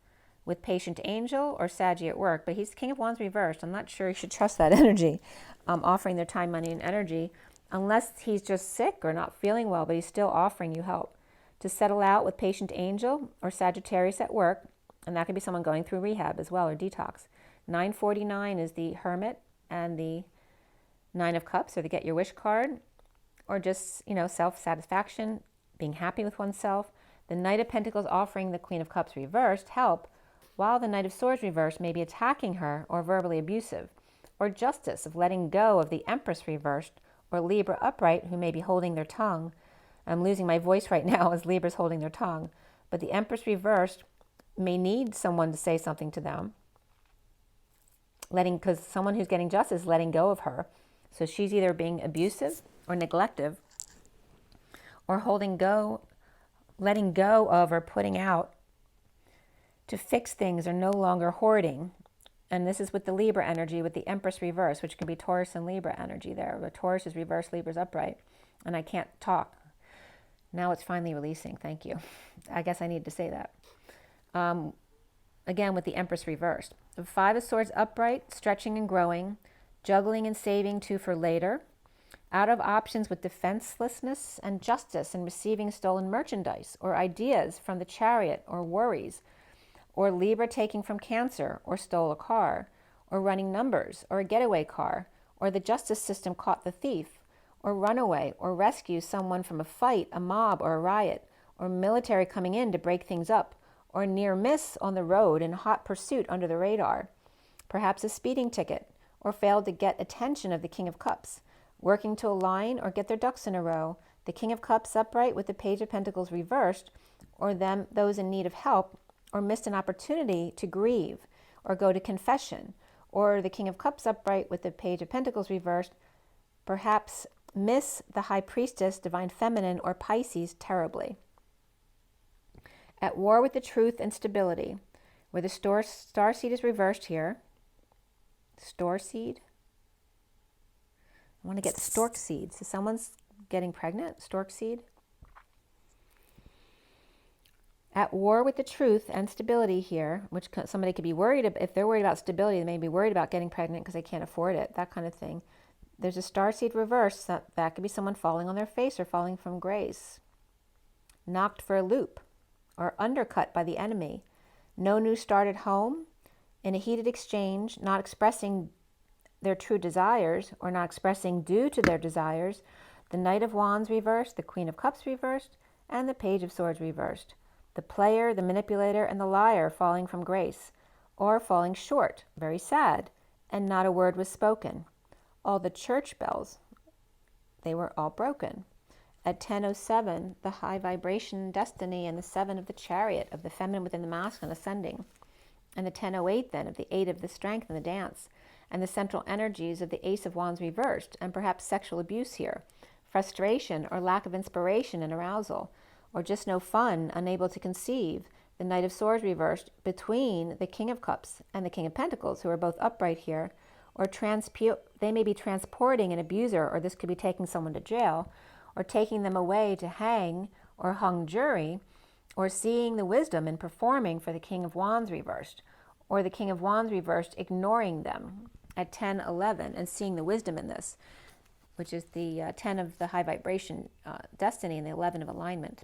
with patient angel or Saggy at work. But he's the King of Wands reversed. I'm not sure you should trust that energy, offering their time, money, and energy, unless he's just sick or not feeling well, but he's still offering you help. To settle out with patient angel or Sagittarius at work, and that could be someone going through rehab as well, or detox. 949 is the Hermit and the Nine of Cups, or the Get Your Wish card, or just, self-satisfaction, being happy with oneself. The Knight of Pentacles offering the Queen of Cups reversed help, while the Knight of Swords reversed may be attacking her or verbally abusive. Or justice, of letting go of the Empress reversed, or Libra upright, who may be holding their tongue. I'm losing my voice right now as Libra's holding their tongue. But the Empress reversed may need someone to say something to them, because someone who's getting justice is letting go of her. So she's either being abusive or neglective, or letting go of or putting out to fix things, or no longer hoarding. And this is with the Libra energy, with the Empress reverse, which can be Taurus and Libra energy there. But Taurus is reversed, Libra's upright. And I can't talk. Now it's finally releasing. Thank you. I guess I need to say that. Again, with the Empress reversed. The Five of Swords upright, stretching and growing, juggling and saving too for later. Out of options with defenselessness and justice, and receiving stolen merchandise or ideas from the Chariot, or worries, or Libra taking from Cancer, or stole a car, or running numbers, or a getaway car, or the justice system caught the thief, or runaway, or rescue someone from a fight, a mob, or a riot, or military coming in to break things up, or near miss on the road in hot pursuit under the radar, perhaps a speeding ticket, or failed to get attention of the King of Cups, working to align or get their ducks in a row, the King of Cups upright with the Page of Pentacles reversed, or those in need of help, or missed an opportunity to grieve or go to confession, or the King of Cups upright with the Page of Pentacles reversed, perhaps miss the High Priestess, Divine Feminine, or Pisces terribly. At war with the truth and stability, where the starseed is reversed here. Starseed. I want to get stork seed. So someone's getting pregnant, stork seed. At war with the truth and stability here, which somebody could be worried about. If they're worried about stability, they may be worried about getting pregnant because they can't afford it, that kind of thing. There's a starseed reverse. That could be someone falling on their face or falling from grace. Knocked for a loop or undercut by the enemy. No new start at home. In a heated exchange, not expressing their true desires or not expressing due to their desires. The Knight of Wands reversed, the Queen of Cups reversed, and the Page of Swords reversed. The player, the manipulator, and the liar falling from grace or falling short, very sad, and not a word was spoken. All the church bells, they were all broken. At 10:07, the high vibration destiny and the 7 of the chariot of the feminine within the masculine ascending. And the 10:08 then of the 8 of the strength and the dance. And the central energies of the Ace of Wands reversed, and perhaps sexual abuse here. Frustration or lack of inspiration and arousal, or just no fun, unable to conceive. The Knight of Swords reversed between the King of Cups and the King of Pentacles, who are both upright here. Or they may be transporting an abuser, or this could be taking someone to jail, or taking them away to hang or hung jury, or seeing the wisdom in performing for the King of Wands reversed, or the King of Wands reversed ignoring them at 10:11 and seeing the wisdom in this, which is the 10 of the high vibration destiny and the 11 of alignment.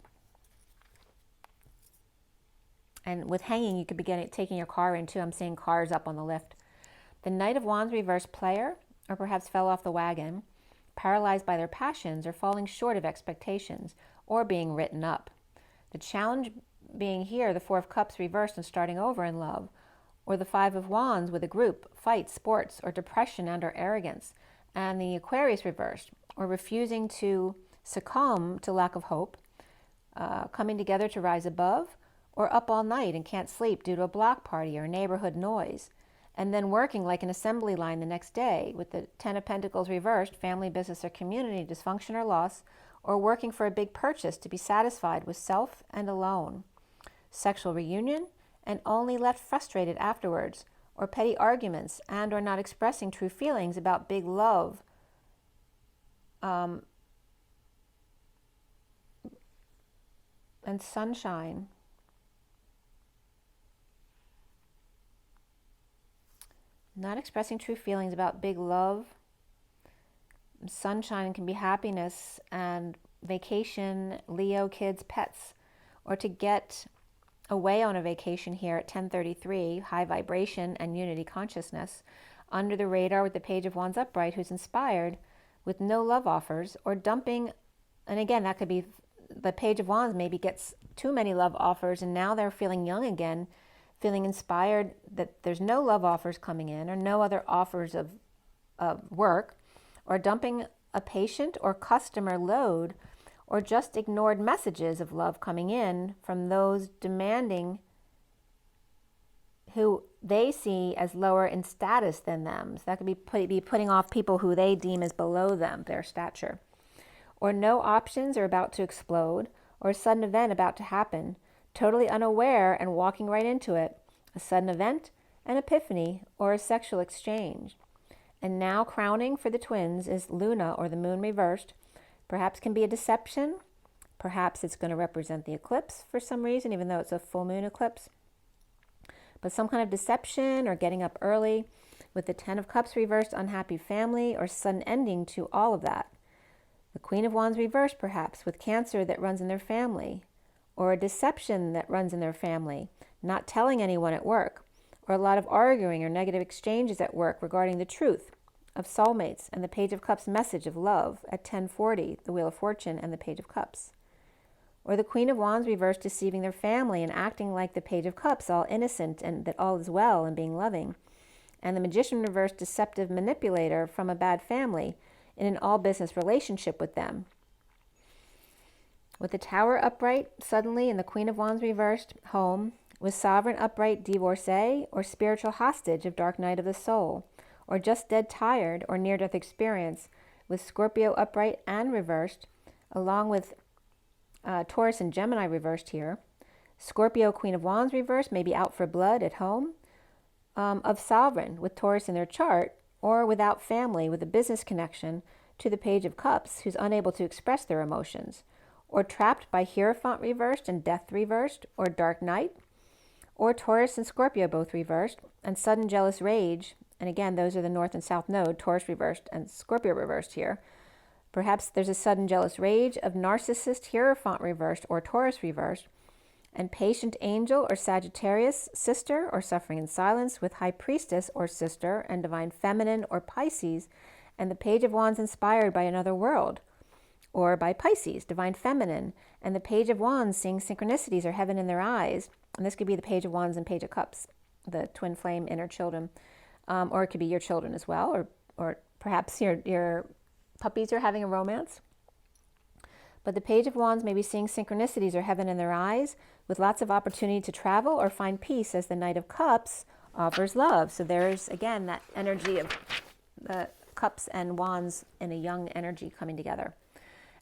And with hanging, you could be taking your car in too. I'm seeing cars up on the lift. The Knight of Wands reversed player, or perhaps fell off the wagon, paralyzed by their passions or falling short of expectations, or being written up. The challenge being here, the 4 of Cups reversed and starting over in love, or the 5 of Wands with a group, fight, sports, or depression and or arrogance, and the Aquarius reversed, or refusing to succumb to lack of hope, coming together to rise above, or up all night and can't sleep due to a block party or neighborhood noise, and then working like an assembly line the next day with the 10 of Pentacles reversed, family, business, or community dysfunction or loss, or working for a big purchase to be satisfied with self and alone. Sexual reunion, and only left frustrated afterwards, or petty arguments and or not expressing true feelings about big love. And sunshine. Not expressing true feelings about big love. Sunshine can be happiness and vacation, Leo, kids, pets, or to get away on a vacation here at 10:33, high vibration and unity consciousness, under the radar with the Page of Wands upright, who's inspired with no love offers, or dumping, and again, that could be the Page of Wands maybe gets too many love offers, and now they're feeling young again, feeling inspired that there's no love offers coming in, or no other offers of work, or dumping a patient or customer load, or just ignored messages of love coming in from those demanding who they see as lower in status than them. So that could be putting off people who they deem as below them, their stature. Or no options are about to explode, or a sudden event about to happen, totally unaware and walking right into it. A sudden event, an epiphany, or a sexual exchange. And now crowning for the twins is Luna, or the moon reversed. Perhaps can be a deception. Perhaps it's going to represent the eclipse for some reason, even though it's a full moon eclipse. But some kind of deception or getting up early with the 10 of Cups reversed, unhappy family, or sudden ending to all of that. The Queen of Wands reversed, perhaps, with Cancer that runs in their family, or a deception that runs in their family, not telling anyone at work, or a lot of arguing or negative exchanges at work regarding the truth of soulmates and the Page of Cups message of love at 10:40, the Wheel of Fortune and the Page of Cups. Or the Queen of Wands reversed, deceiving their family and acting like the Page of Cups, all innocent and that all is well and being loving. And the Magician reversed, deceptive manipulator from a bad family in an all-business relationship with them. With the Tower upright suddenly and the Queen of Wands reversed, home, with Sovereign upright, divorcee, or spiritual hostage of dark night of the soul, or just dead tired or near-death experience, with Scorpio upright and reversed, along with Taurus and Gemini reversed here. Scorpio, Queen of Wands reversed, may be out for blood at home. Of Sovereign, with Taurus in their chart, or without family with a business connection, to the Page of Cups, who's unable to express their emotions, or trapped by Hierophant reversed and Death reversed, or Dark Knight, or Taurus and Scorpio both reversed, and sudden jealous rage. And again, those are the North and South node, Taurus reversed and Scorpio reversed here. Perhaps there's a sudden jealous rage of Narcissist, Hierophant reversed, or Taurus reversed, and Patient Angel or Sagittarius, Sister, or Suffering in Silence, with High Priestess or Sister, and Divine Feminine or Pisces, and the Page of Wands inspired by another world, or by Pisces, Divine Feminine, and the Page of Wands seeing synchronicities or heaven in their eyes. And this could be the Page of Wands and Page of Cups, the twin flame inner children, or it could be your children as well, or perhaps your puppies are having a romance. But the Page of Wands may be seeing synchronicities or heaven in their eyes, with lots of opportunity to travel or find peace, as the Knight of Cups offers love. So there's, again, that energy of the Cups and Wands in a young energy coming together.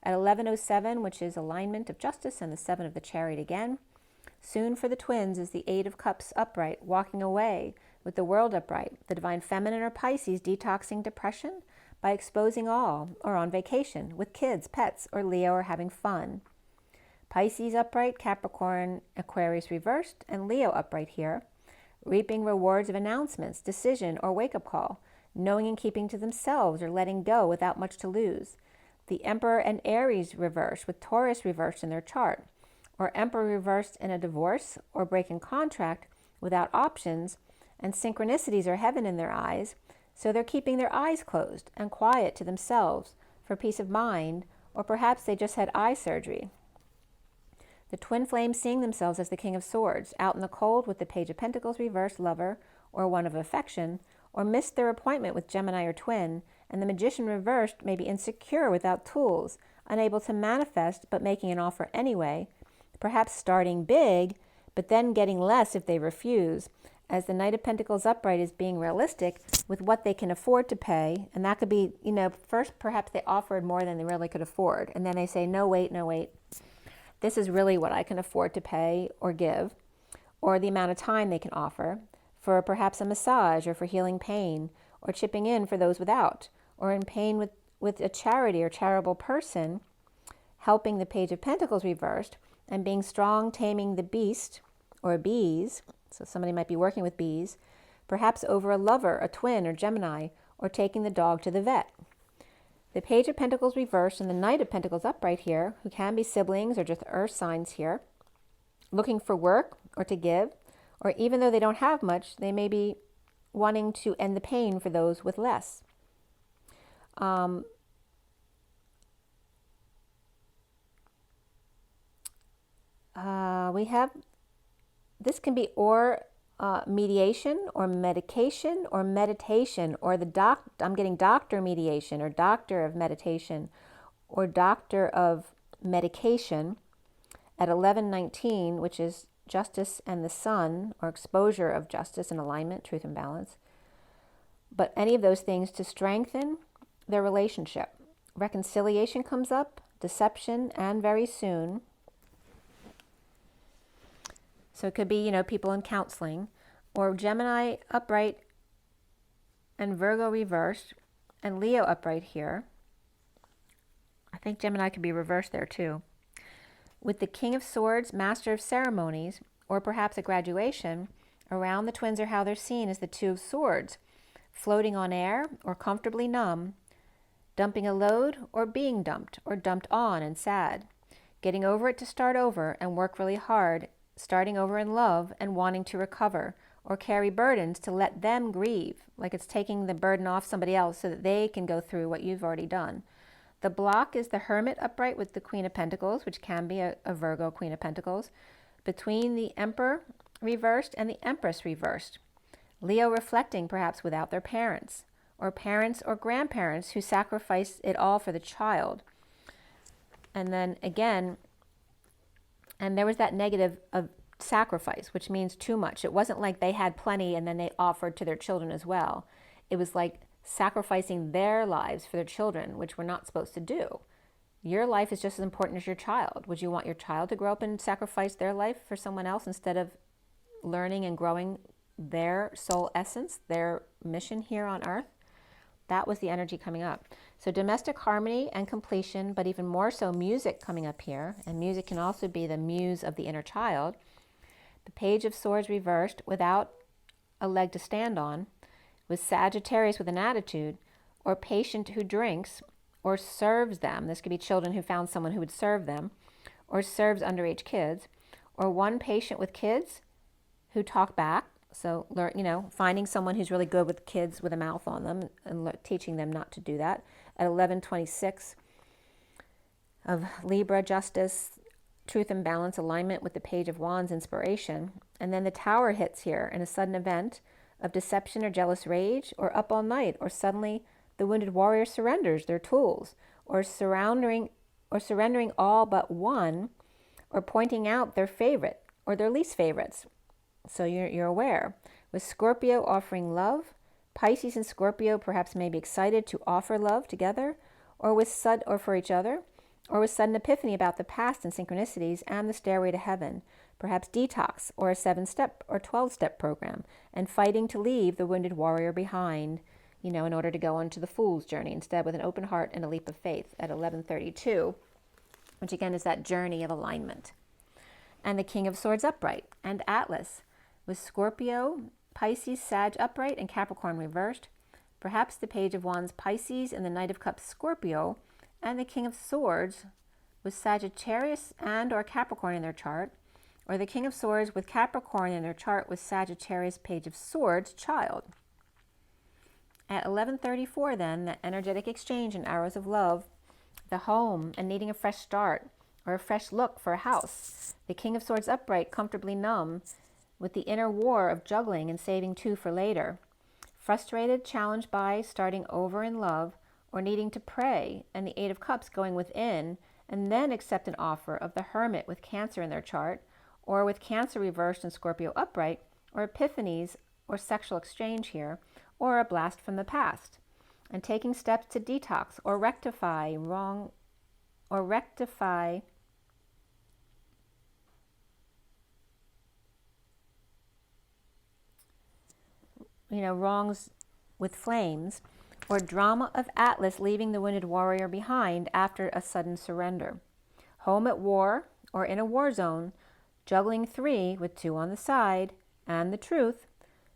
At 11:07, which is alignment of justice and the 7 of the Chariot again, soon for the twins is the 8 of Cups upright, walking away with the World upright, the Divine Feminine or Pisces detoxing depression by exposing all, or on vacation with kids, pets, or Leo, or having fun. Pisces upright, Capricorn, Aquarius reversed, and Leo upright here, reaping rewards of announcements, decision, or wake-up call, knowing and keeping to themselves or letting go without much to lose. The Emperor and Aries reversed, with Taurus reversed in their chart, or Emperor reversed in a divorce or breaking contract without options, and synchronicities or heaven in their eyes, so they're keeping their eyes closed and quiet to themselves for peace of mind, or perhaps they just had eye surgery. The twin flames seeing themselves as the King of Swords, out in the cold with the Page of Pentacles reversed, lover, or one of affection, or missed their appointment with Gemini or twin, and the Magician reversed may be insecure without tools, unable to manifest but making an offer anyway, perhaps starting big, but then getting less if they refuse, as the Knight of Pentacles upright is being realistic with what they can afford to pay. And that could be, first perhaps they offered more than they really could afford, and then they say, no, wait. This is really what I can afford to pay or give, or the amount of time they can offer for perhaps a massage, or for healing pain, or chipping in for those without, or in pain with a charity or charitable person, helping the Page of Pentacles reversed, and being strong, taming the beast or bees. So somebody might be working with bees, perhaps over a lover, a twin, or Gemini, or taking the dog to the vet. The Page of Pentacles reversed and the Knight of Pentacles upright here, who can be siblings or just earth signs here, looking for work or to give, or even though they don't have much, they may be wanting to end the pain for those with less. We have, this can be or mediation, or medication, or meditation, or I'm getting doctor mediation, or doctor of meditation, or doctor of medication at 11:19, which is justice and the sun, or exposure of justice and alignment, truth and balance. But any of those things to strengthen their relationship. Reconciliation comes up, deception, and very soon. So it could be, people in counseling, or Gemini upright and Virgo reversed, and Leo upright here. I think Gemini could be reversed there too. With the King of Swords, Master of Ceremonies, or perhaps a graduation, around the twins are how they're seen as the Two of Swords, floating on air or comfortably numb, dumping a load or being dumped or dumped on and sad, getting over it to start over and work really hard, starting over in love and wanting to recover, or carry burdens to let them grieve, like it's taking the burden off somebody else so that they can go through what you've already done. The block is the Hermit upright with the Queen of Pentacles, which can be a Virgo Queen of Pentacles, between the Emperor reversed and the Empress reversed. Leo reflecting perhaps without their parents or grandparents who sacrificed it all for the child. And then again, and there was that negative of sacrifice, which means too much. It wasn't like they had plenty and then they offered to their children as well. It was like sacrificing their lives for their children, which we're not supposed to do. Your life is just as important as your child. Would you want your child to grow up and sacrifice their life for someone else instead of learning and growing their soul essence, their mission here on earth? That was the energy coming up. So domestic harmony and completion, but even more so music coming up here. And music can also be the muse of the inner child. The Page of Swords reversed without a leg to stand on, with Sagittarius with an attitude, or patient who drinks or serves them. This could be children who found someone who would serve them, or serves underage kids, or one patient with kids who talk back. So, finding someone who's really good with kids with a mouth on them and teaching them not to do that. At 1126 of Libra, justice, truth and balance, alignment with the Page of Wands, inspiration. And then the Tower hits here in a sudden event of deception or jealous rage, or up all night, or suddenly the wounded warrior surrenders their tools, or surrendering all but one, or pointing out their favorite or their least favorites. So you're aware. With Scorpio offering love, Pisces and Scorpio perhaps may be excited to offer love together, or for each other, or with sudden epiphany about the past and synchronicities and the stairway to heaven, perhaps detox or a 7-step or 12-step program, and fighting to leave the wounded warrior behind, in order to go on to the fool's journey, instead with an open heart and a leap of faith at 1132, which again is that journey of alignment. And the King of Swords upright, and Atlas, with Scorpio, Pisces, Sag upright, and Capricorn reversed, perhaps the Page of Wands, Pisces, and the Knight of Cups, Scorpio, and the King of Swords with Sagittarius and or Capricorn in their chart, or the King of Swords with Capricorn in their chart with Sagittarius, Page of Swords, child. At 1134 then, the energetic exchange and arrows of love, the home and needing a fresh start or a fresh look for a house, the King of Swords upright, comfortably numb, with the inner war of juggling and saving two for later, frustrated, challenged by starting over in love, or needing to pray, and the Eight of Cups going within, and then accept an offer of the Hermit with Cancer in their chart, or with Cancer reversed and Scorpio upright, or epiphanies or sexual exchange here, or a blast from the past, and taking steps to detox or rectify wrongs with flames, or drama of Atlas leaving the wounded warrior behind after a sudden surrender. Home at war or in a war zone, juggling 3 with 2 on the side, and the truth,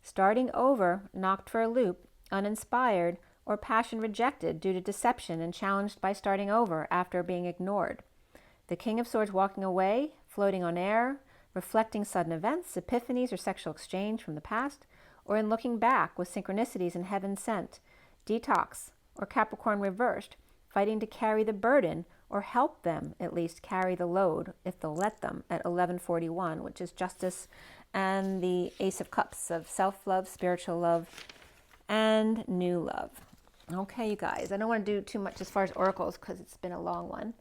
starting over, knocked for a loop, uninspired, or passion rejected due to deception and challenged by starting over after being ignored. The King of Swords walking away, floating on air, reflecting sudden events, epiphanies, or sexual exchange from the past, or in looking back with synchronicities and heaven sent, detox, or Capricorn reversed, fighting to carry the burden, or help them at least carry the load, if they'll let them, at 1141, which is justice and the Ace of Cups of self-love, spiritual love, and new love. Okay, you guys, I don't want to do too much as far as oracles because it's been a long one,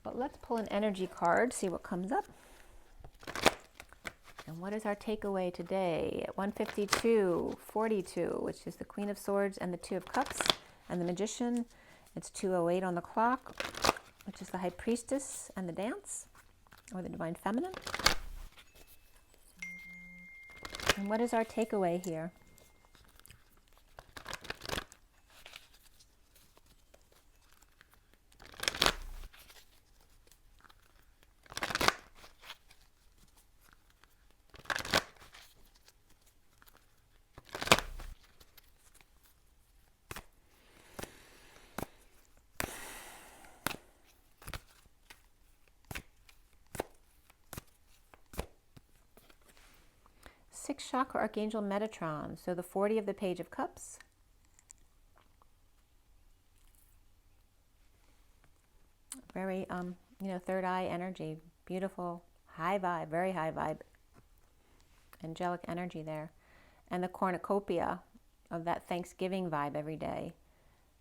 but let's pull an energy card, see what comes up. And what is our takeaway today at 152:42, which is the Queen of Swords and the Two of Cups, and the Magician. It's 2:08 on the clock, which is the High Priestess and the Dance, or the Divine Feminine. And what is our takeaway here? Sixth chakra, Archangel Metatron. So the 40 of the Page of Cups. Very, third eye energy. Beautiful, high vibe, very high vibe. Angelic energy there. And the cornucopia of that Thanksgiving vibe every day.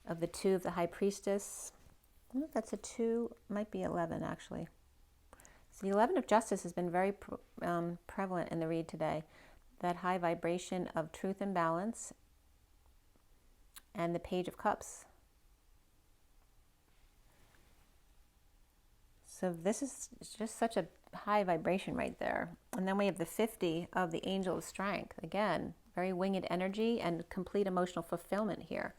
Of the 2 of the High Priestess. I don't know if that's a 2, might be 11 actually. So the 11 of Justice has been very prevalent in the read today. That high vibration of truth and balance, and the Page of Cups. So this is just such a high vibration right there. And then we have the 50 of the Angel of Strength. Again, very winged energy and complete emotional fulfillment here.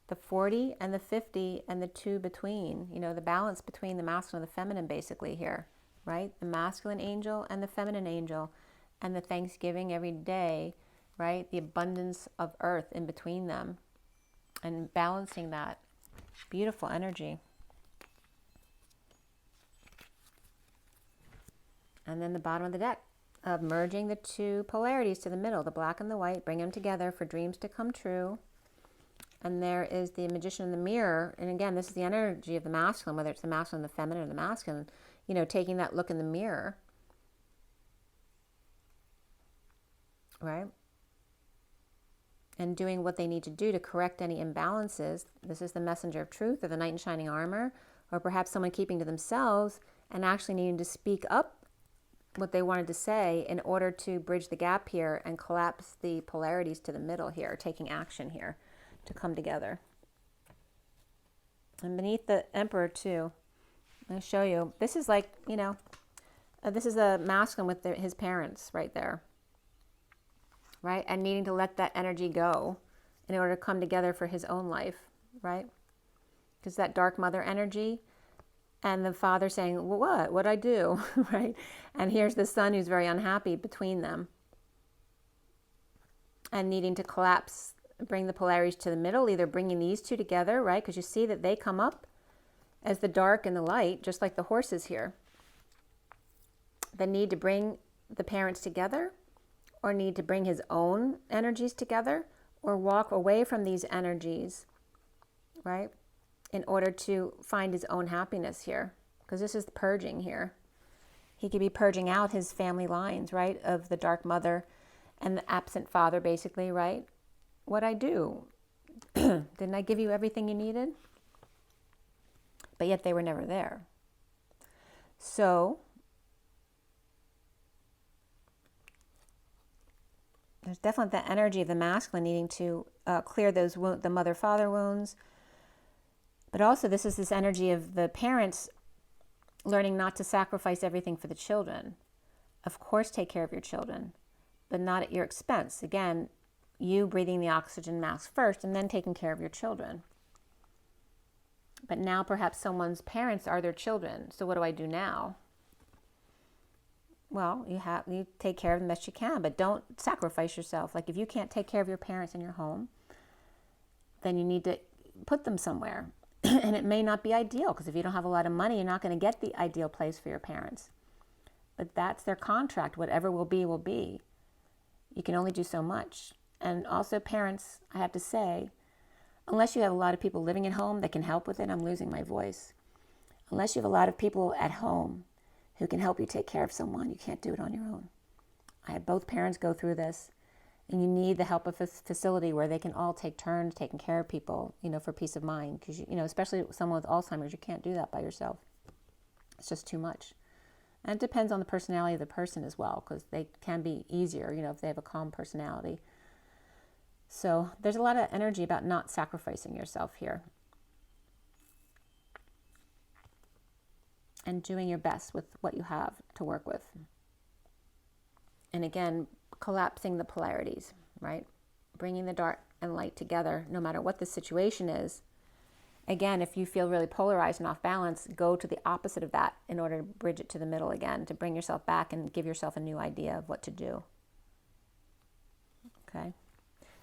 The 40 and the 50 and the 2 between, you know, the balance between the masculine and the feminine basically here, right? The masculine angel and the feminine angel, and the Thanksgiving every day, right? The abundance of earth in between them, and balancing that. Beautiful energy. And then the bottom of the deck of merging the 2 polarities to the middle, the black and the white, bring them together for dreams to come true. And there is the Magician in the mirror. And again, this is the energy of the masculine, whether it's the masculine, the feminine, or the masculine, you know, taking that look in the mirror. Right? And doing what they need to do to correct any imbalances. This is the messenger of truth, or the knight in shining armor, or perhaps someone keeping to themselves and actually needing to speak up what they wanted to say in order to bridge the gap here and collapse the polarities to the middle here, taking action here to come together. And beneath the Emperor too, I'm going to show you, this is like, you know, this is a masculine with his parents right there, right? And needing to let that energy go in order to come together for his own life, right? Because that dark mother energy, and the father saying, well, what'd I do, right? And here's the son who's very unhappy between them and needing to collapse, bring the polarities to the middle, either bringing these 2 together, right? Because you see that they come up as the dark and the light, just like the horses here. The need to bring the parents together, or need to bring his own energies together, or walk away from these energies, right? In order to find his own happiness here, because this is the purging here. He could be purging out his family lines, right, of the dark mother and the absent father, basically, right? What'd I do? Didn't I give you everything you needed? But yet they were never there. So there's definitely the energy of the masculine needing to clear those the mother-father wounds. But also this energy of the parents learning not to sacrifice everything for the children. Of course, take care of your children, but not at your expense. Again, you breathing the oxygen mask first and then taking care of your children. But now perhaps someone's parents are their children. So what do I do now? Well, you take care of them best you can, but don't sacrifice yourself. Like if you can't take care of your parents in your home, then you need to put them somewhere. And it may not be ideal, because if you don't have a lot of money, you're not going to get the ideal place for your parents. But that's their contract. Whatever will be, will be. You can only do so much. And also parents, I have to say, unless you have a lot of people living at home that can help with it, I'm losing my voice. Unless you have a lot of people at home who can help you take care of someone, you can't do it on your own. I had both parents go through this. And you need the help of a facility where they can all take turns taking care of people, you know, for peace of mind. Because, you know, especially someone with Alzheimer's, you can't do that by yourself. It's just too much. And it depends on the personality of the person as well, because they can be easier, you know, if they have a calm personality. So there's a lot of energy about not sacrificing yourself here. And doing your best with what you have to work with. And again, collapsing the polarities, right? Bringing the dark and light together, no matter what the situation is. Again, if you feel really polarized and off balance, go to the opposite of that in order to bridge it to the middle again, to bring yourself back and give yourself a new idea of what to do. Okay?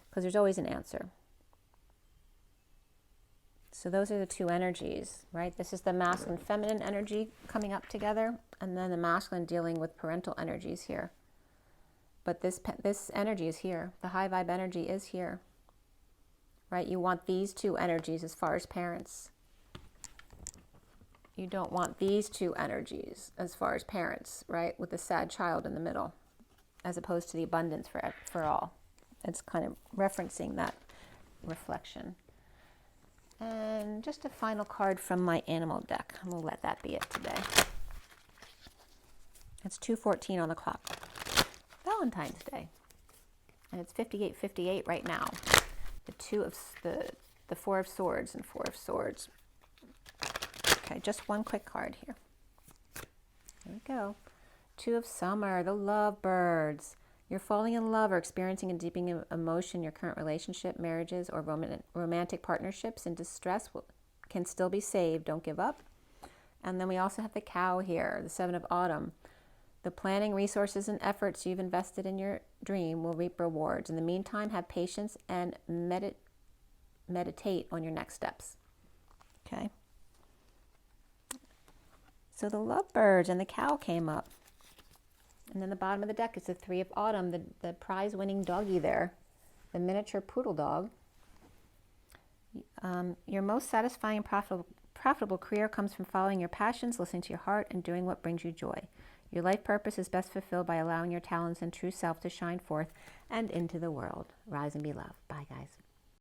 Because there's always an answer. So those are the 2 energies, right? This is the masculine feminine energy coming up together, and then the masculine dealing with parental energies here. But this energy is here. The high vibe energy is here, right? You want these 2 energies as far as parents. You don't want these 2 energies as far as parents, right? With the sad child in the middle, as opposed to the abundance for all. It's kind of referencing that reflection. And just a final card from my animal deck. I'm going to let that be it today. It's 2:14 on the clock. Valentine's Day. And it's 58:58 right now. The 4 of Swords and 4 of Swords. Okay, just one quick card here. Here we go. Two of Summer, the lovebirds. You're falling in love or experiencing a deepening emotion in your current relationship, marriages, or romantic partnerships in distress can still be saved. Don't give up. And then we also have the Cow here, the Seven of Autumn. The planning, resources, and efforts you've invested in your dream will reap rewards. In the meantime, have patience and meditate on your next steps. Okay. So the lovebirds and the Cow came up. And then the bottom of the deck is the Three of Autumn, the prize-winning doggy there, the miniature poodle dog. Your most satisfying and profitable career comes from following your passions, listening to your heart, and doing what brings you joy. Your life purpose is best fulfilled by allowing your talents and true self to shine forth and into the world. Rise and be loved. Bye, guys.